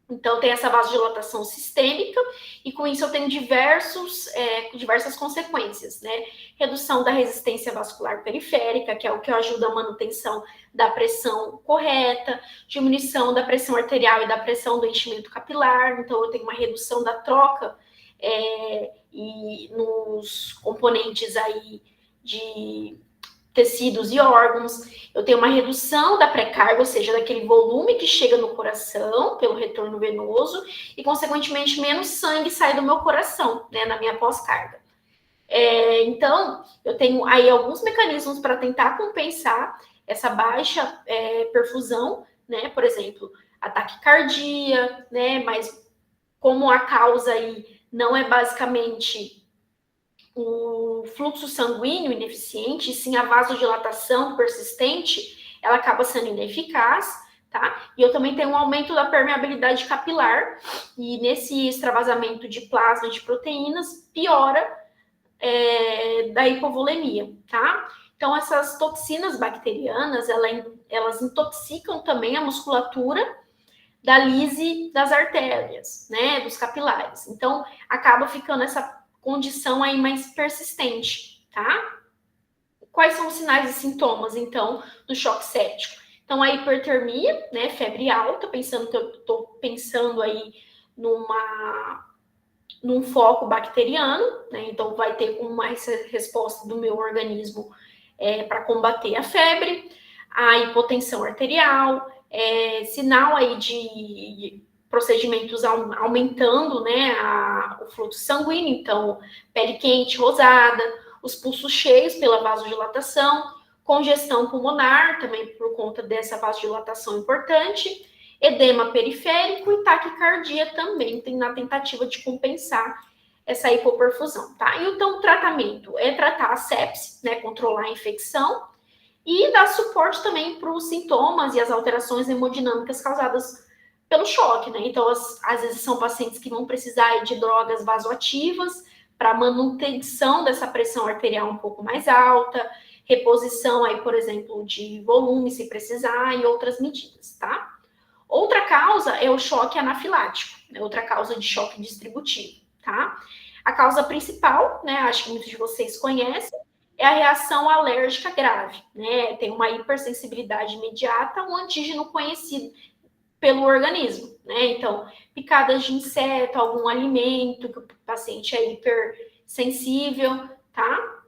Então, tem essa vasodilatação sistêmica, e com isso eu tenho diversas consequências, né? Redução da resistência vascular periférica, que é o que ajuda a manutenção da pressão correta, diminuição da pressão arterial e da pressão do enchimento capilar, então eu tenho uma redução da troca e nos componentes aí de tecidos e órgãos. Eu tenho uma redução da pré-carga, ou seja, daquele volume que chega no coração pelo retorno venoso e, consequentemente, menos sangue sai do meu coração, né, na minha pós-carga. Então, eu tenho aí alguns mecanismos para tentar compensar essa baixa perfusão, né? Por exemplo, a taquicardia, né? Mas como a causa aí não é basicamente o fluxo sanguíneo ineficiente, e sim a vasodilatação persistente, ela acaba sendo ineficaz, tá? E eu também tenho um aumento da permeabilidade capilar, e nesse extravasamento de plasma de proteínas, piora da hipovolemia, tá? Então, essas toxinas bacterianas, elas intoxicam também a musculatura da lise das artérias, né, dos capilares. Então, acaba ficando essa condição aí mais persistente, tá? Quais são os sinais e sintomas, então, do choque séptico? Então, a hipertermia, né, febre alta, pensando que eu estou pensando aí num foco bacteriano, né? Então vai ter uma resposta do meu organismo para combater a febre, a hipotensão arterial, sinal aí de procedimentos aumentando, né, o fluxo sanguíneo, então pele quente, rosada, os pulsos cheios pela vasodilatação, congestão pulmonar, também por conta dessa vasodilatação importante, edema periférico e taquicardia também, na tentativa de compensar essa hipoperfusão, tá? E então o tratamento é tratar a sepse, né, controlar a infecção e dar suporte também para os sintomas e as alterações hemodinâmicas causadas pelo choque, né? Então, às vezes são pacientes que vão precisar de drogas vasoativas para manutenção dessa pressão arterial um pouco mais alta, reposição aí, por exemplo, de volume, se precisar, e outras medidas, tá? Outra causa é o choque anafilático, né? Outra causa de choque distributivo, tá? A causa principal, né, acho que muitos de vocês conhecem, é a reação alérgica grave, né? Tem uma hipersensibilidade imediata a um antígeno conhecido pelo organismo, né? Então, picadas de inseto, algum alimento que o paciente é hipersensível, tá?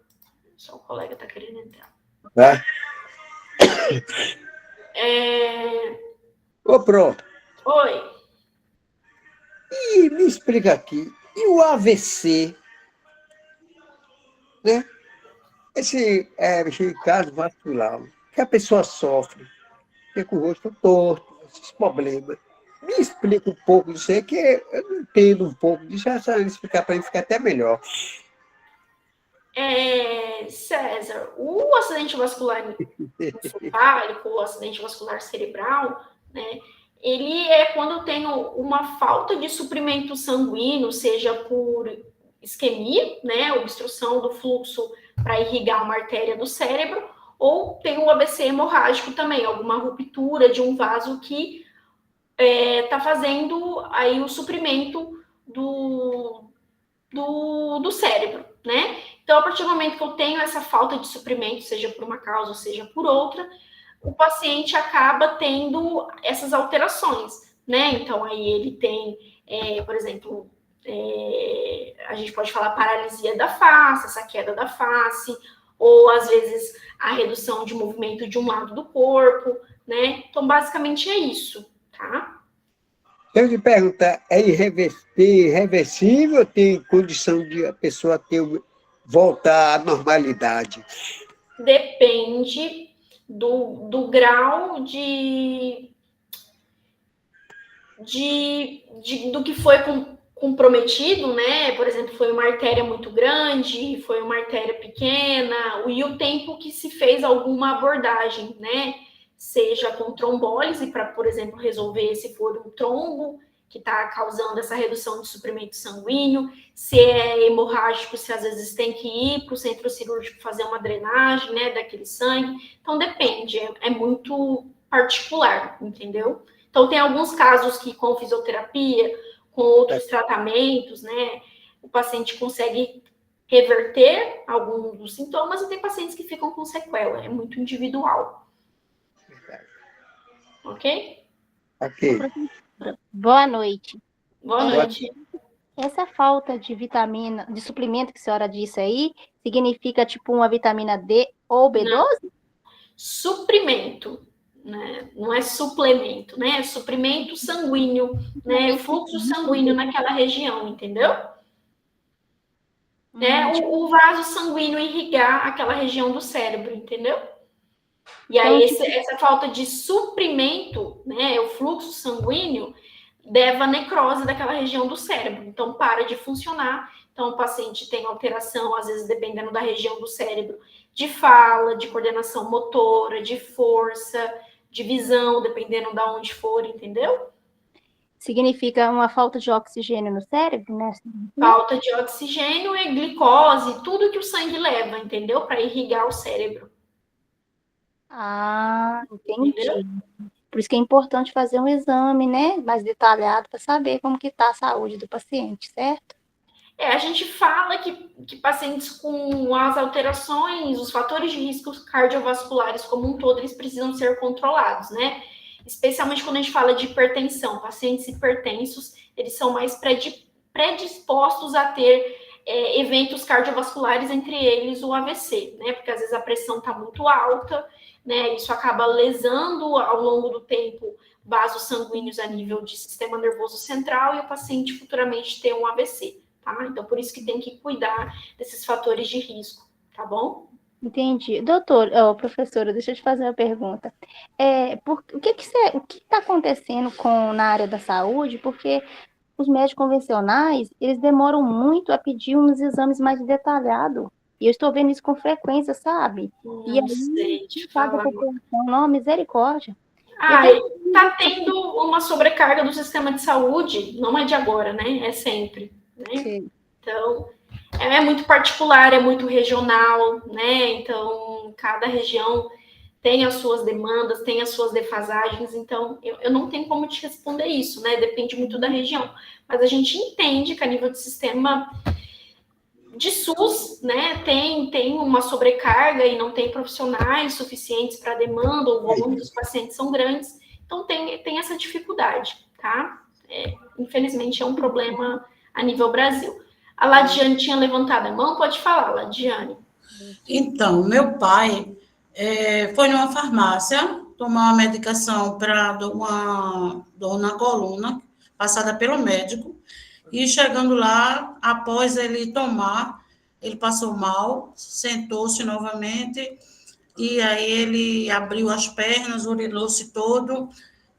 Só o colega tá querendo entrar. Tá? Ô, pronto. Oi. E me explica aqui, e o AVC, né? Esse caso vascular, que a pessoa sofre, fica com o rosto torto, esses problemas. Me explica um pouco disso aí, que eu não entendo um pouco disso, essa explicar para mim fica até melhor. César, o acidente vascular encefálico, o acidente vascular cerebral, né, ele é quando eu tenho uma falta de suprimento sanguíneo, seja por isquemia, né, obstrução do fluxo para irrigar uma artéria do cérebro, ou tem o AVC hemorrágico também, alguma ruptura de um vaso que está fazendo aí o suprimento do cérebro, né? Então, a partir do momento que eu tenho essa falta de suprimento, seja por uma causa ou seja por outra, o paciente acaba tendo essas alterações, né? Então, aí ele tem, por exemplo, a gente pode falar paralisia da face, essa queda da face, ou às vezes a redução de movimento de um lado do corpo, né? Então, basicamente é isso, tá? Se eu te perguntar, é irreversível ou tem condição de a pessoa voltar à normalidade? Depende do grau do que foi comprometido, né? Por exemplo, foi uma artéria muito grande, foi uma artéria pequena, e o tempo que se fez alguma abordagem, né? Seja com trombólise, para, por exemplo, resolver se for um trombo que está causando essa redução de suprimento sanguíneo, se é hemorrágico, se às vezes tem que ir para o centro cirúrgico fazer uma drenagem, né, daquele sangue. Então, depende, é muito particular, entendeu? Então, tem alguns casos que com fisioterapia, com outros tratamentos, né, o paciente consegue reverter alguns dos sintomas e tem pacientes que ficam com sequela, é muito individual. Ok? Ok. Boa noite. Boa noite. Essa falta de vitamina, de suplemento que a senhora disse aí, significa tipo uma vitamina D ou B12? Suprimento, né? Não é suplemento, né? É suprimento sanguíneo, né? O fluxo sanguíneo naquela região, entendeu? Né? O vaso sanguíneo irrigar aquela região do cérebro, entendeu? E aí essa falta de suprimento, né? O fluxo sanguíneo leva à necrose daquela região do cérebro. Então para de funcionar. Então o paciente tem alteração, às vezes dependendo da região do cérebro, de fala, de coordenação motora, de força, de visão, dependendo de onde for, entendeu? Significa uma falta de oxigênio no cérebro, né? Falta de oxigênio e glicose, tudo que o sangue leva, entendeu? Para irrigar o cérebro. Ah, entendi. Entendeu? Por isso que é importante fazer um exame, né, mais detalhado para saber como que está a saúde do paciente, certo? A gente fala que pacientes com as alterações, os fatores de risco cardiovasculares como um todo, eles precisam ser controlados, né? Especialmente quando a gente fala de hipertensão. Pacientes hipertensos, eles são mais predispostos a ter eventos cardiovasculares, entre eles o AVC, né? Porque às vezes a pressão está muito alta, né? Isso acaba lesando ao longo do tempo vasos sanguíneos a nível de sistema nervoso central e o paciente futuramente ter um AVC. Tá? Então, por isso que tem que cuidar desses fatores de risco, tá bom? Entendi. Doutor, professora, deixa eu te fazer uma pergunta. O que está acontecendo na área da saúde? Porque os médicos convencionais, eles demoram muito a pedir uns exames mais detalhados. E eu estou vendo isso com frequência, sabe? E Não sei te paga a falar. população, não, misericórdia. Tá tendo uma sobrecarga do sistema de saúde, não é de agora, né? É sempre, né? Sim. Então, é muito particular, é muito regional, né? Então, cada região tem as suas demandas, tem as suas defasagens, então eu não tenho como te responder isso, né? Depende muito da região. Mas a gente entende que a nível de sistema de SUS, né, tem uma sobrecarga e não tem profissionais suficientes para a demanda, o volume dos pacientes são grandes, então tem essa dificuldade, tá? Infelizmente é um problema a nível Brasil. A Ladiane tinha levantado a mão, pode falar, Ladiane. Então, meu pai foi numa farmácia tomar uma medicação para uma dor na coluna, passada pelo médico, e chegando lá, após ele tomar, ele passou mal, sentou-se novamente, e aí ele abriu as pernas, urinou-se todo,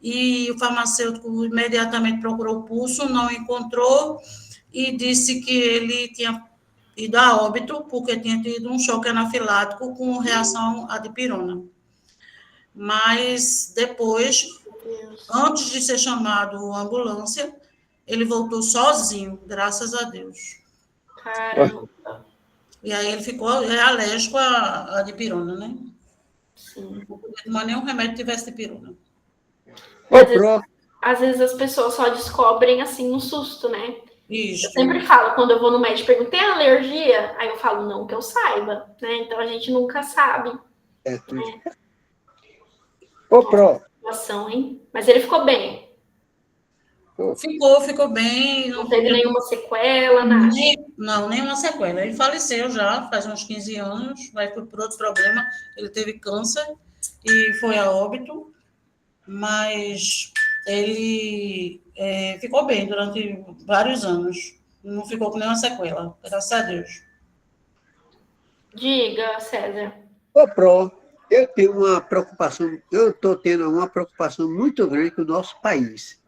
e o farmacêutico imediatamente procurou o pulso, não encontrou, e disse que ele tinha ido a óbito, porque tinha tido um choque anafilático com reação à dipirona. Mas depois, antes de ser chamado a ambulância, ele voltou sozinho, graças a Deus. Caramba. E aí ele ficou alérgico à dipirona, né? Sim. Não podia tomar nenhum remédio que tivesse dipirona. Às vezes as pessoas só descobrem assim no susto, né? Isso. Eu sempre falo, quando eu vou no médico, pergunto, tem alergia? Aí eu falo, não, que eu saiba, né? Então a gente nunca sabe. Pro. Hein? Mas ele ficou bem. Ficou bem. Não teve nenhuma sequela, nada. Não, nenhuma sequela. Ele faleceu já, faz uns 15 anos, vai por outro problema. Ele teve câncer e foi a óbito, mas ele ficou bem durante vários anos. Não ficou com nenhuma sequela, graças a Deus. Diga, César. Pro, eu estou tendo uma preocupação muito grande com o nosso país.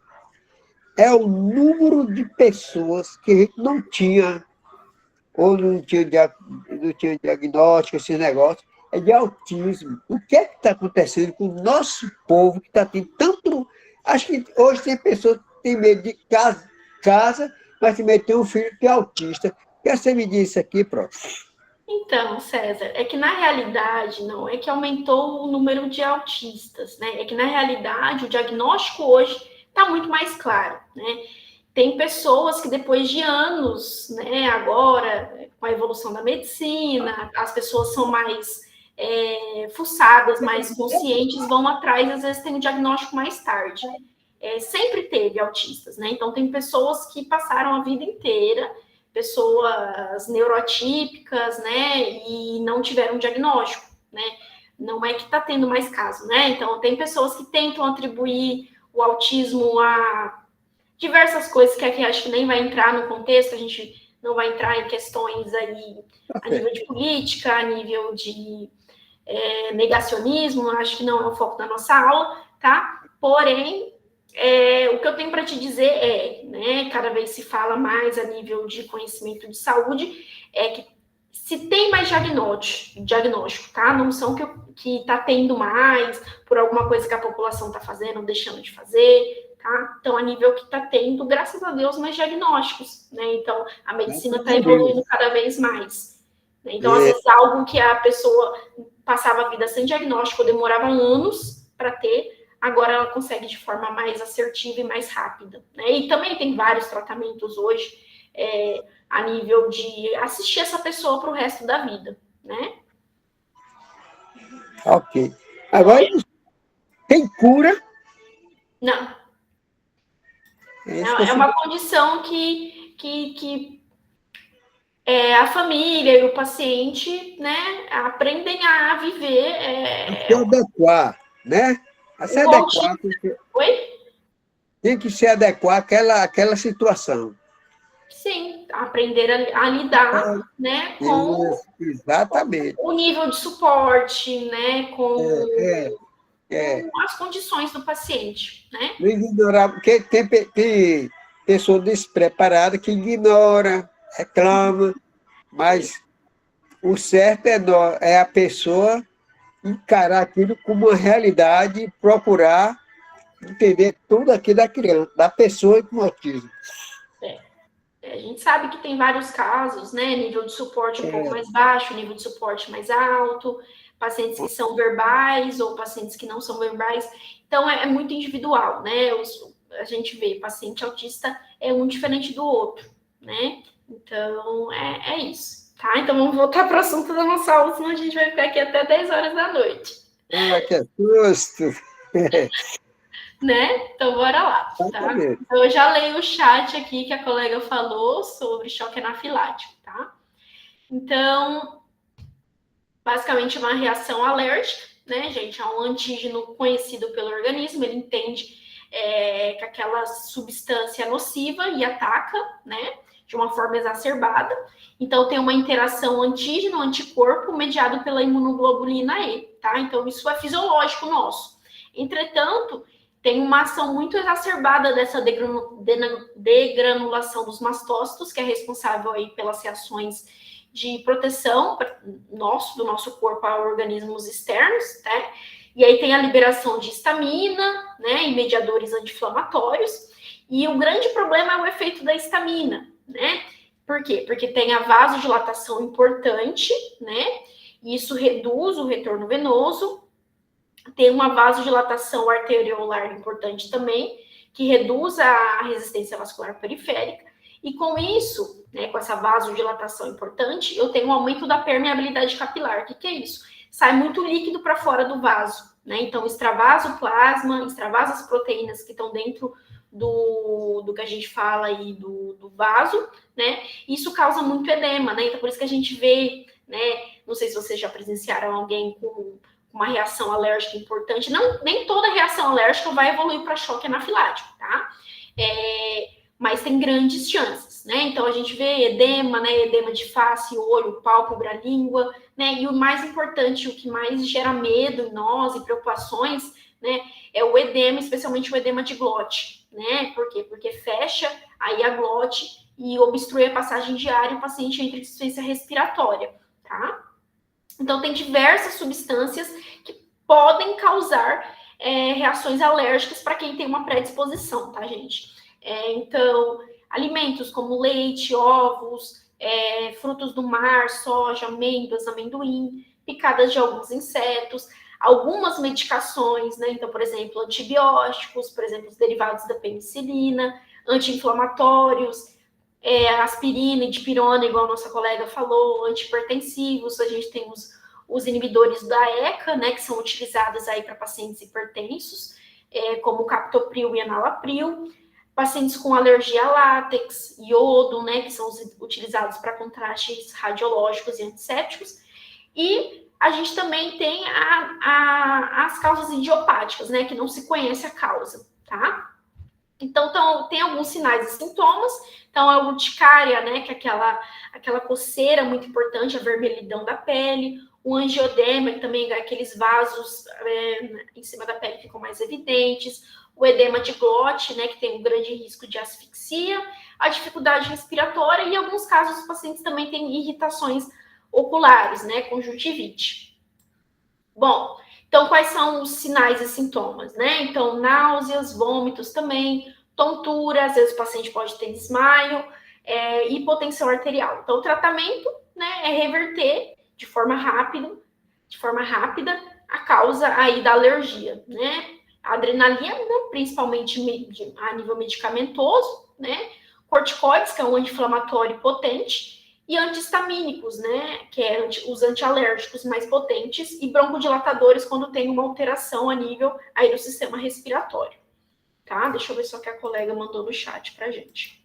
É o número de pessoas que a gente não tinha, ou não tinha diagnóstico, esse negócio, é de autismo. O que é que está acontecendo com o nosso povo que está tendo tanto... Acho que hoje tem pessoas que têm medo de casa, mas tem medo de ter um filho que é autista. Quer você me dizer isso aqui, Pro? Então, César, é que na realidade não é que aumentou o número de autistas, né? É que na realidade o diagnóstico hoje está muito mais claro, né? Tem pessoas que depois de anos, né, agora, com a evolução da medicina, as pessoas são mais fuçadas, mais conscientes, vão atrás, às vezes tem o diagnóstico mais tarde. sempre teve autistas, né? Então, tem pessoas que passaram a vida inteira, pessoas neuroatípicas, né? E não tiveram diagnóstico, né? Não é que está tendo mais caso, né? Então, tem pessoas que tentam atribuir o autismo a diversas coisas que aqui acho que nem vai entrar no contexto, a gente não vai entrar em questões aí a nível de política, a nível de negacionismo, acho que não é o foco da nossa aula, tá? Porém, o que eu tenho para te dizer né, cada vez se fala mais a nível de conhecimento de saúde, que se tem mais diagnóstico, tá? Não são que está tendo mais por alguma coisa que a população está fazendo ou deixando de fazer, tá? Então, a nível que está tendo, graças a Deus, mais diagnósticos, né? Então, a medicina está evoluindo cada vez mais. Né? Então, às vezes, algo que a pessoa passava a vida sem diagnóstico, demorava anos para ter, agora ela consegue de forma mais assertiva e mais rápida. Né? E também tem vários tratamentos hoje, a nível de assistir essa pessoa para o resto da vida, né? Ok. Agora, tem cura? Não. É uma condição que a família e o paciente, né, aprendem a viver. A se adequar, né? A se adequar. Oi? Tem que se adequar àquela situação. Sim, aprender a lidar, né, com exatamente. O nível de suporte, né, com as condições do paciente, né? Não ignorar, porque tem pessoa despreparada que ignora, reclama, mas o certo é a pessoa encarar aquilo como uma realidade e procurar entender tudo aquilo da criança, da pessoa com autismo. A gente sabe que tem vários casos, né? Nível de suporte um pouco mais baixo, nível de suporte mais alto, pacientes que são verbais ou pacientes que não são verbais. Então, é muito individual, né? A gente vê paciente autista é um diferente do outro, né? Então, é isso, tá? Então, vamos voltar para o assunto da nossa aula, senão a gente vai ficar aqui até 10 horas da noite. Que susto! Né? Então, bora lá, tá? Então, eu já leio o chat aqui que a colega falou sobre choque anafilático, tá? Então, basicamente uma reação alérgica, né, gente? É um antígeno conhecido pelo organismo, ele entende que aquela substância é nociva e ataca, né, de uma forma exacerbada. Então, tem uma interação antígeno-anticorpo mediado pela imunoglobulina E, tá? Então, isso é fisiológico nosso. Entretanto, tem uma ação muito exacerbada dessa degranulação dos mastócitos, que é responsável aí pelas reações de proteção do nosso corpo a organismos externos, né? E aí tem a liberação de histamina, né, e mediadores anti-inflamatórios. E o grande problema é o efeito da histamina, né? Por quê? Porque tem a vasodilatação importante, né? E isso reduz o retorno venoso. Tem uma vasodilatação arteriolar importante também, que reduz a resistência vascular periférica. E com isso, né, com essa vasodilatação importante, eu tenho um aumento da permeabilidade capilar. O que é isso? Sai muito líquido para fora do vaso, né? Então, extravasa o plasma, extravasa as proteínas que estão dentro do que a gente fala aí do vaso, né? Isso causa muito edema, né? Então, por isso que a gente vê, né? Não sei se vocês já presenciaram alguém com uma reação alérgica importante. Não, nem toda reação alérgica vai evoluir para choque anafilático, tá? Mas tem grandes chances, né? Então, a gente vê edema, né? Edema de face, olho, pálpebra, língua, né? E o mais importante, o que mais gera medo em nós e preocupações, né? É o edema, especialmente o edema de glote, né? Por quê? Porque fecha aí a glote e obstrui a passagem de ar e o paciente entra em insuficiência respiratória, tá? Então, tem diversas substâncias que podem causar reações alérgicas para quem tem uma predisposição, tá, gente? Então, alimentos como leite, ovos, frutos do mar, soja, amêndoas, amendoim, picadas de alguns insetos, algumas medicações, né? Então, por exemplo, antibióticos, por exemplo, os derivados da penicilina, anti-inflamatórios, aspirina e dipirona, igual a nossa colega falou, antihipertensivos, a gente tem os inibidores da ECA, né, que são utilizados aí para pacientes hipertensos, como captopril e enalapril, pacientes com alergia a látex, iodo, né, que são utilizados para contrastes radiológicos e antissépticos, e a gente também tem as causas idiopáticas, né, que não se conhece a causa, tá? Então, tem alguns sinais e sintomas. Então, a urticária, né, que é aquela coceira muito importante, a vermelhidão da pele, o angiodema, que também aqueles vasos em cima da pele ficam mais evidentes, o edema de glote, né, que tem um grande risco de asfixia, a dificuldade respiratória e, em alguns casos, os pacientes também têm irritações oculares, né, conjuntivite. Bom, então, quais são os sinais e sintomas, né? Então, náuseas, vômitos também, tontura, às vezes o paciente pode ter desmaio, hipotensão arterial. Então, o tratamento, né, é reverter de forma rápida a causa aí da alergia, né? A adrenalina, principalmente a nível medicamentoso, né? Corticoides, que é um anti-inflamatório potente, e antihistamínicos, né, que é os antialérgicos mais potentes, e broncodilatadores quando tem uma alteração a nível aí do sistema respiratório, tá? Deixa eu ver só o que a colega mandou no chat pra gente.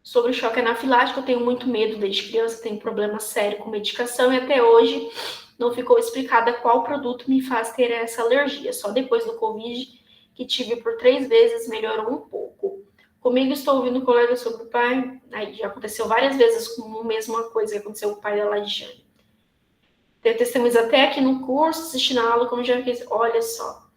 Sobre o choque anafilático, eu tenho muito medo desde criança, tenho problema sério com medicação e até hoje não ficou explicada qual produto me faz ter essa alergia. Só depois do Covid, que tive por 3 vezes, melhorou um pouco. Comigo estou ouvindo um colega sobre o pai, aí já aconteceu várias vezes com a mesma coisa que aconteceu com o pai da Ladiane. Tenho testemunhas até aqui no curso, assistindo a aula, como já fiz, olha só.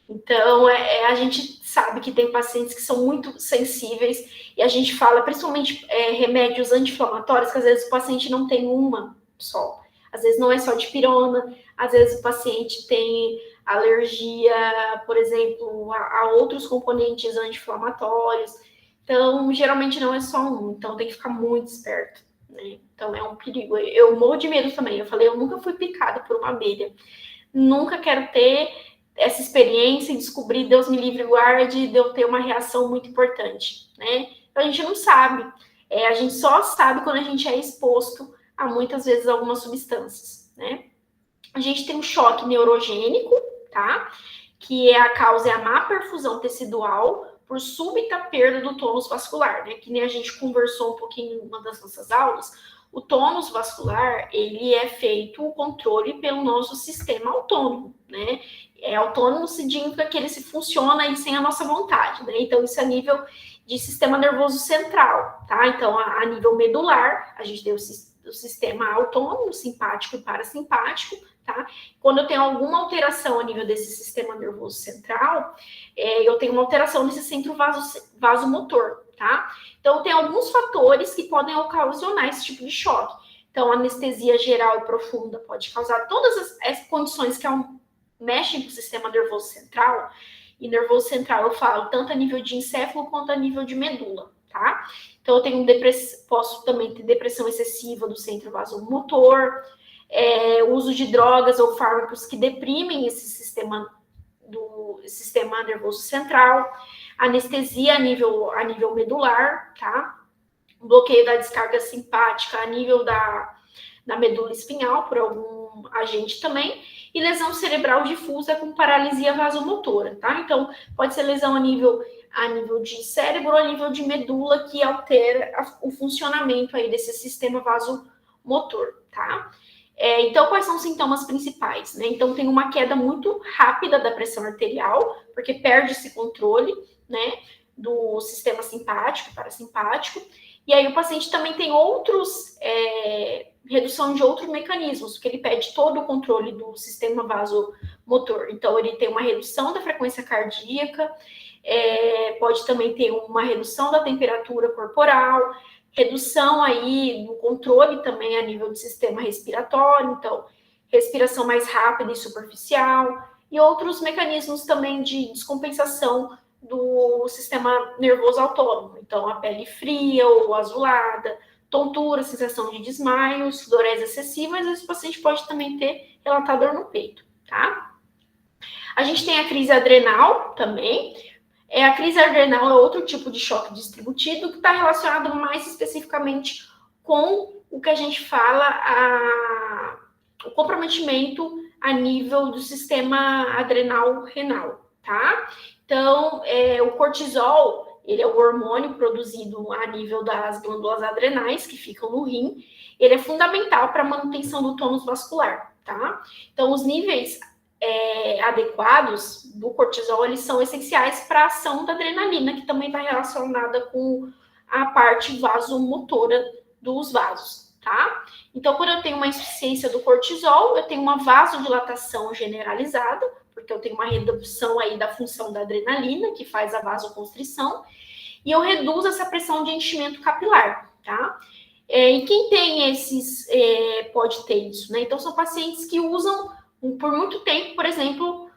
Então, a gente sabe que tem pacientes que são muito sensíveis, e a gente fala, principalmente remédios anti-inflamatórios, que às vezes o paciente não tem uma só. Às vezes não é só dipirona, às vezes o paciente tem alergia, por exemplo, a outros componentes anti-inflamatórios. Então, geralmente não é só um, então tem que ficar muito esperto, né? Então, é um perigo. Eu morro de medo também. Eu falei, eu nunca fui picada por uma abelha. Nunca quero ter essa experiência e descobrir, Deus me livre e guarde, de eu ter uma reação muito importante, né? Então, a gente não sabe. A gente só sabe quando a gente é exposto a, muitas vezes, algumas substâncias, né? A gente tem um choque neurogênico, tá? Que a causa é a má perfusão tecidual por súbita perda do tônus vascular, né? Que nem a gente conversou um pouquinho em uma das nossas aulas. O tônus vascular, ele é feito o controle pelo nosso sistema autônomo, né? Autônomo significa que ele se funciona aí sem a nossa vontade, né? Então, isso é a nível de sistema nervoso central, tá? Então, a nível medular, a gente tem o sistema autônomo, simpático e parasimpático, tá? Quando eu tenho alguma alteração a nível desse sistema nervoso central, eu tenho uma alteração nesse centro vasomotor, tá? Então, tem alguns fatores que podem ocasionar esse tipo de choque. Então, anestesia geral e profunda pode causar todas as condições que mexem com o sistema nervoso central. E nervoso central eu falo tanto a nível de encéfalo quanto a nível de medula, tá? Então, eu tenho posso também ter depressão excessiva do centro vasomotor, uso de drogas ou fármacos que deprimem esse sistema nervoso central, anestesia a nível medular, tá? Bloqueio da descarga simpática a nível da medula espinhal por algum agente também, e lesão cerebral difusa com paralisia vasomotora, tá? Então, pode ser lesão a nível de cérebro ou a nível de medula que altera o funcionamento aí desse sistema vasomotor, tá? Então, quais são os sintomas principais, né? Então, tem uma queda muito rápida da pressão arterial, porque perde esse controle, né, do sistema simpático, parasimpático, e aí o paciente também tem redução de outros mecanismos, porque ele perde todo o controle do sistema vasomotor. Então, ele tem uma redução da frequência cardíaca, pode também ter uma redução da temperatura corporal, redução aí do controle também a nível do sistema respiratório, então, respiração mais rápida e superficial, e outros mecanismos também de descompensação do sistema nervoso autônomo. Então, a pele fria ou azulada, tontura, sensação de desmaio, sudorese excessiva, às vezes o paciente pode também ter relatado dor no peito, tá? A gente tem a crise adrenal também. A crise adrenal é outro tipo de choque distributivo que está relacionado mais especificamente com o que a gente fala, o comprometimento a nível do sistema adrenal renal, tá? Então, o cortisol, ele é o hormônio produzido a nível das glândulas adrenais, que ficam no rim. Ele é fundamental para a manutenção do tônus vascular, tá? Então, os níveis adequados do cortisol, eles são essenciais para a ação da adrenalina, que também está relacionada com a parte vasomotora dos vasos, tá? Então, quando eu tenho uma insuficiência do cortisol, eu tenho uma vasodilatação generalizada, porque eu tenho uma redução aí da função da adrenalina, que faz a vasoconstrição, e eu reduzo essa pressão de enchimento capilar, tá? E quem tem esses, pode ter isso, né? Então, são pacientes que usam por muito tempo, por exemplo,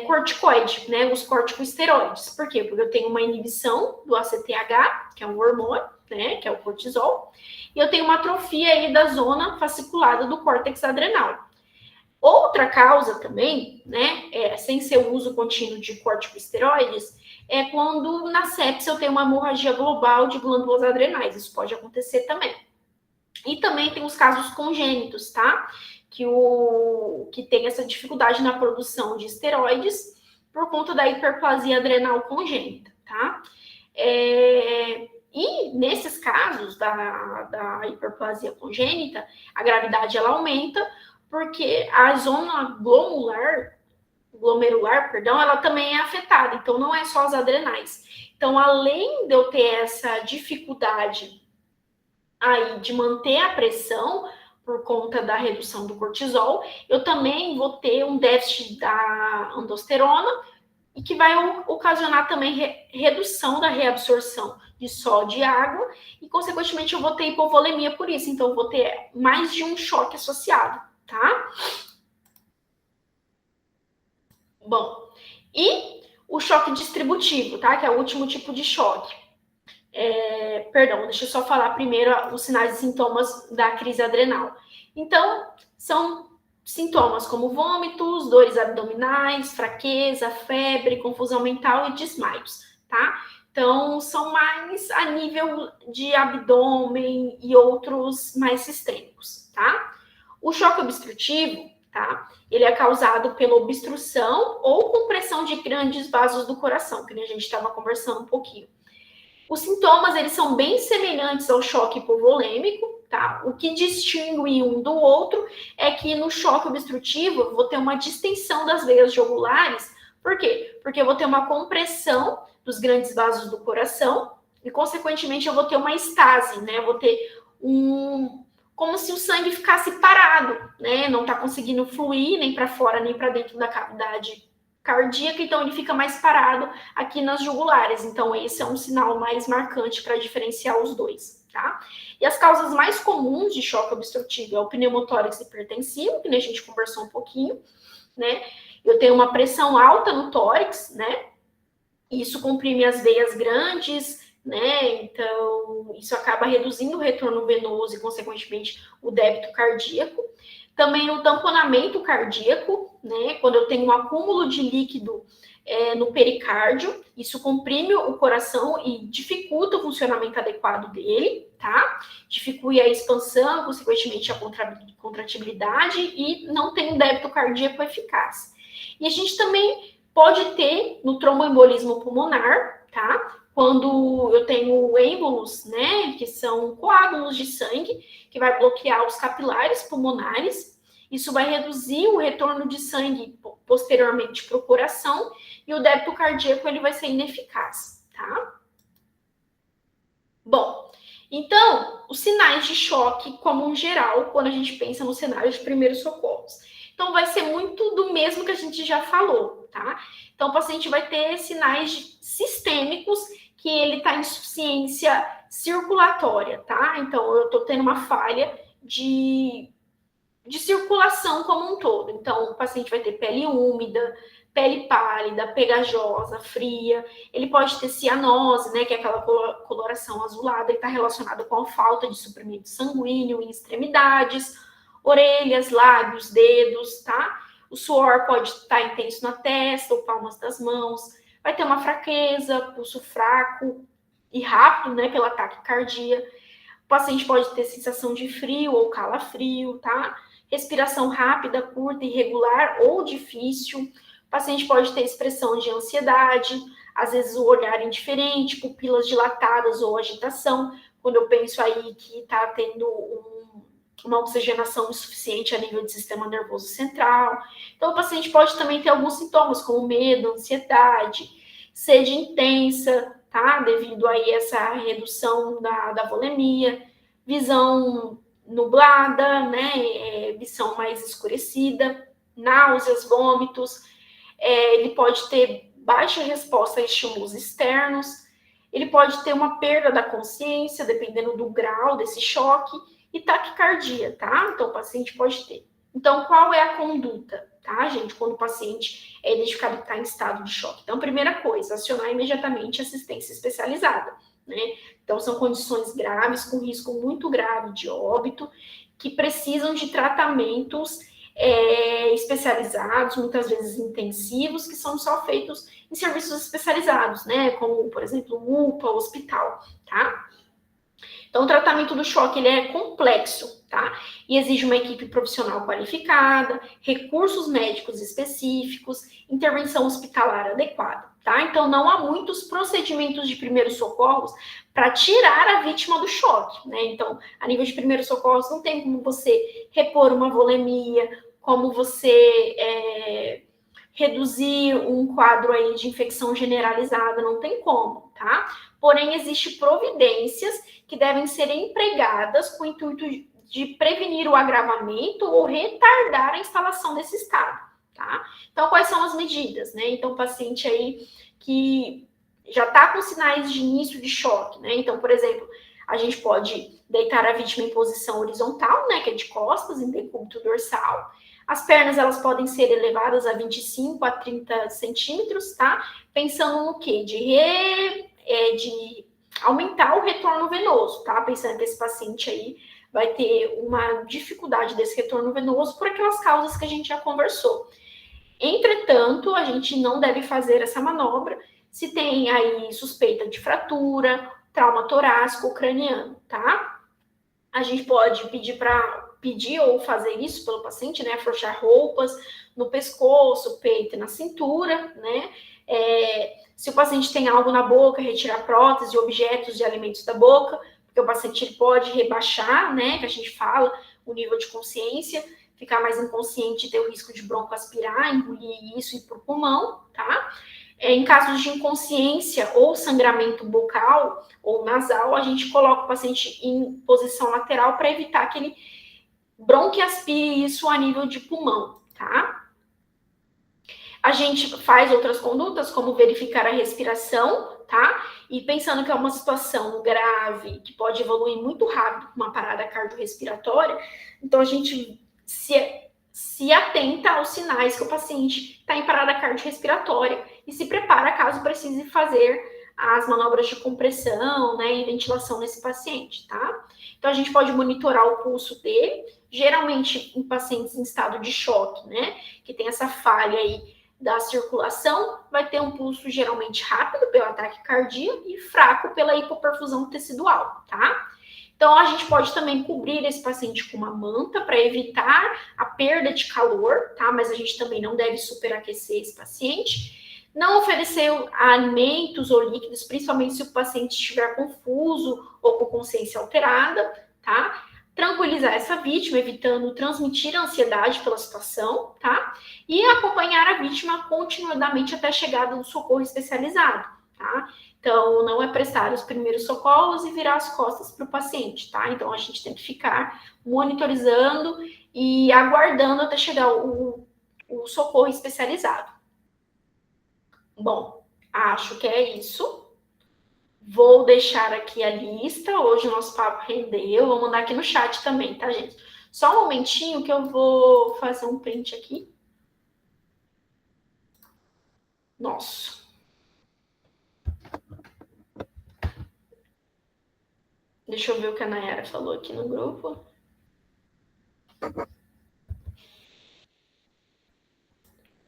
corticoide, né? Os corticosteroides. Por quê? Porque eu tenho uma inibição do ACTH, que é um hormônio, né? Que é o cortisol, e eu tenho uma atrofia aí da zona fasciculada do córtex adrenal. Outra causa também, né, sem ser o uso contínuo de corticosteroides, é quando na sepsia eu tenho uma hemorragia global de glândulas adrenais. Isso pode acontecer também. E também tem os casos congênitos, tá? Que tem essa dificuldade na produção de esteroides por conta da hiperplasia adrenal congênita, tá? E nesses casos da hiperplasia congênita, a gravidade ela aumenta, porque a zona glomerular, ela também é afetada, então não é só as adrenais. Então, além de eu ter essa dificuldade aí de manter a pressão por conta da redução do cortisol, eu também vou ter um déficit da aldosterona e que vai ocasionar também redução da reabsorção de sódio e água e, consequentemente, eu vou ter hipovolemia por isso. Então, eu vou ter mais de um choque associado, tá? Bom, e o choque distributivo, tá? Que é o último tipo de choque. Deixa eu só falar primeiro os sinais e sintomas da crise adrenal. Então, são sintomas como vômitos, dores abdominais, fraqueza, febre, confusão mental e desmaios, tá? Então, são mais a nível de abdômen e outros mais sistêmicos, tá? O choque obstrutivo, tá? Ele é causado pela obstrução ou compressão de grandes vasos do coração, que a gente estava conversando um pouquinho. Os sintomas, eles são bem semelhantes ao choque hipovolêmico, tá? O que distingue um do outro é que no choque obstrutivo eu vou ter uma distensão das veias jugulares. Por quê? Porque eu vou ter uma compressão dos grandes vasos do coração e, consequentemente, eu vou ter uma estase, né? Eu vou ter como se o sangue ficasse parado, né? Não tá conseguindo fluir nem para fora nem para dentro da cavidade cardíaca, então ele fica mais parado aqui nas jugulares. Então, esse é um sinal mais marcante para diferenciar os dois, tá? E as causas mais comuns de choque obstrutivo é o pneumotórax hipertensivo, que a gente conversou um pouquinho, né? Eu tenho uma pressão alta no tórax, né? Isso comprime as veias grandes, né? Então, isso acaba reduzindo o retorno venoso e, consequentemente, o débito cardíaco. Também o tamponamento cardíaco, né? Quando eu tenho um acúmulo de líquido no pericárdio, isso comprime o coração e dificulta o funcionamento adequado dele, tá? Dificulta a expansão, consequentemente a contratibilidade e não tem um débito cardíaco eficaz. E a gente também pode ter no tromboembolismo pulmonar, tá? Quando eu tenho êmbolos, né, que são coágulos de sangue, que vai bloquear os capilares pulmonares, isso vai reduzir o retorno de sangue posteriormente para o coração e o débito cardíaco ele vai ser ineficaz, tá? Bom, então, os sinais de choque como um geral, quando a gente pensa no cenário de primeiros socorros. Então, vai ser muito do mesmo que a gente já falou, tá? Então, o paciente vai ter sinais sistêmicos que ele está em insuficiência circulatória, tá? Então, eu estou tendo uma falha de circulação como um todo. Então, o paciente vai ter pele úmida, pele pálida, pegajosa, fria. Ele pode ter cianose, né, que é aquela coloração azulada, ele está relacionado com a falta de suprimento sanguíneo em extremidades, orelhas, lábios, dedos, tá? O suor pode estar intenso na testa ou palmas das mãos. Vai ter uma fraqueza, pulso fraco e rápido, né, pela taquicardia. O paciente pode ter sensação de frio ou calafrio, tá? respiração rápida, curta, irregular ou difícil. O paciente pode ter expressão de ansiedade, às vezes o olhar indiferente, pupilas dilatadas ou agitação, quando eu penso aí que está tendo uma oxigenação insuficiente a nível do sistema nervoso central. Então, o paciente pode também ter alguns sintomas, como medo, ansiedade, sede intensa, tá? Devido aí a essa redução da volemia, visão nublada, né? Visão mais escurecida, náuseas, vômitos. Ele pode ter baixa resposta a estímulos externos, ele pode ter uma perda da consciência, dependendo do grau desse choque, e taquicardia, tá? Então, o paciente pode ter. Então, qual é a conduta, tá, gente, quando o paciente é identificado que está em estado de choque? Então, primeira coisa, acionar imediatamente assistência especializada, né? Então, são condições graves, com risco muito grave de óbito, que precisam de tratamentos especializados, muitas vezes intensivos, que são só feitos em serviços especializados, né? Como, por exemplo, UPA, hospital, tá? Então, o tratamento do choque, ele é complexo, tá? E exige uma equipe profissional qualificada, recursos médicos específicos, intervenção hospitalar adequada, tá? Então, não há muitos procedimentos de primeiros socorros para tirar a vítima do choque, né? Então, a nível de primeiros socorros, não tem como você repor uma volemia, como você reduzir um quadro aí de infecção generalizada, não tem como, tá? Porém, existem providências que devem ser empregadas com o intuito de prevenir o agravamento ou retardar a instalação desse estado, tá? Então, quais são as medidas, né? Então, o paciente aí que já está com sinais de início de choque, né? Então, por exemplo, a gente pode deitar a vítima em posição horizontal, né? Que é de costas, em decúbito dorsal. As pernas, elas podem ser elevadas a 25 a 30 centímetros, tá? Pensando no quê? De aumentar o retorno venoso, tá? Pensando que esse paciente aí vai ter uma dificuldade desse retorno venoso por aquelas causas que a gente já conversou. Entretanto, a gente não deve fazer essa manobra se tem aí suspeita de fratura, trauma torácico ou craniano, tá? A gente pode pedir ou fazer isso pelo paciente, né? Afrouxar roupas no pescoço, peito e na cintura, né? Se o paciente tem algo na boca, retirar prótese, objetos de alimentos da boca, porque o paciente ele pode rebaixar, né? Que a gente fala, o nível de consciência, ficar mais inconsciente e ter o risco de broncoaspirar, engolir isso e ir para o pulmão, tá? Em casos de inconsciência ou sangramento bucal ou nasal, a gente coloca o paciente em posição lateral para evitar que ele bronquiaspire isso a nível de pulmão, tá? A gente faz outras condutas, como verificar a respiração, tá? E pensando que é uma situação grave, que pode evoluir muito rápido com uma parada cardiorrespiratória, então a gente se atenta aos sinais que o paciente está em parada cardiorrespiratória e se prepara caso precise fazer as manobras de compressão, né, e ventilação nesse paciente, tá? Então, a gente pode monitorar o pulso dele, geralmente em pacientes em estado de choque, né, que tem essa falha aí da circulação, vai ter um pulso geralmente rápido pelo ataque cardíaco e fraco pela hipoperfusão tecidual, tá? Então, a gente pode também cobrir esse paciente com uma manta para evitar a perda de calor, tá? Mas a gente também não deve superaquecer esse paciente. Não oferecer alimentos ou líquidos, principalmente se o paciente estiver confuso ou com consciência alterada, tá? Tranquilizar essa vítima, evitando transmitir ansiedade pela situação, tá? E acompanhar a vítima continuadamente até a chegada do socorro especializado, tá? Então, não é prestar os primeiros socorros e virar as costas para o paciente, tá? Então, a gente tem que ficar monitorizando e aguardando até chegar o socorro especializado. Bom, acho que é isso. Vou deixar aqui a lista. Hoje o nosso papo rendeu. Vou mandar aqui no chat também, tá, gente? Só um momentinho que eu vou fazer um print aqui. Nossa. Deixa eu ver o que a Nayara falou aqui no grupo.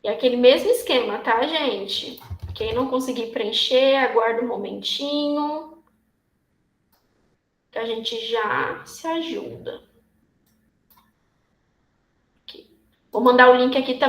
E aquele mesmo esquema, tá, gente? Quem não conseguir preencher, aguarda um momentinho. Que a gente já se ajuda. Vou mandar o link aqui também.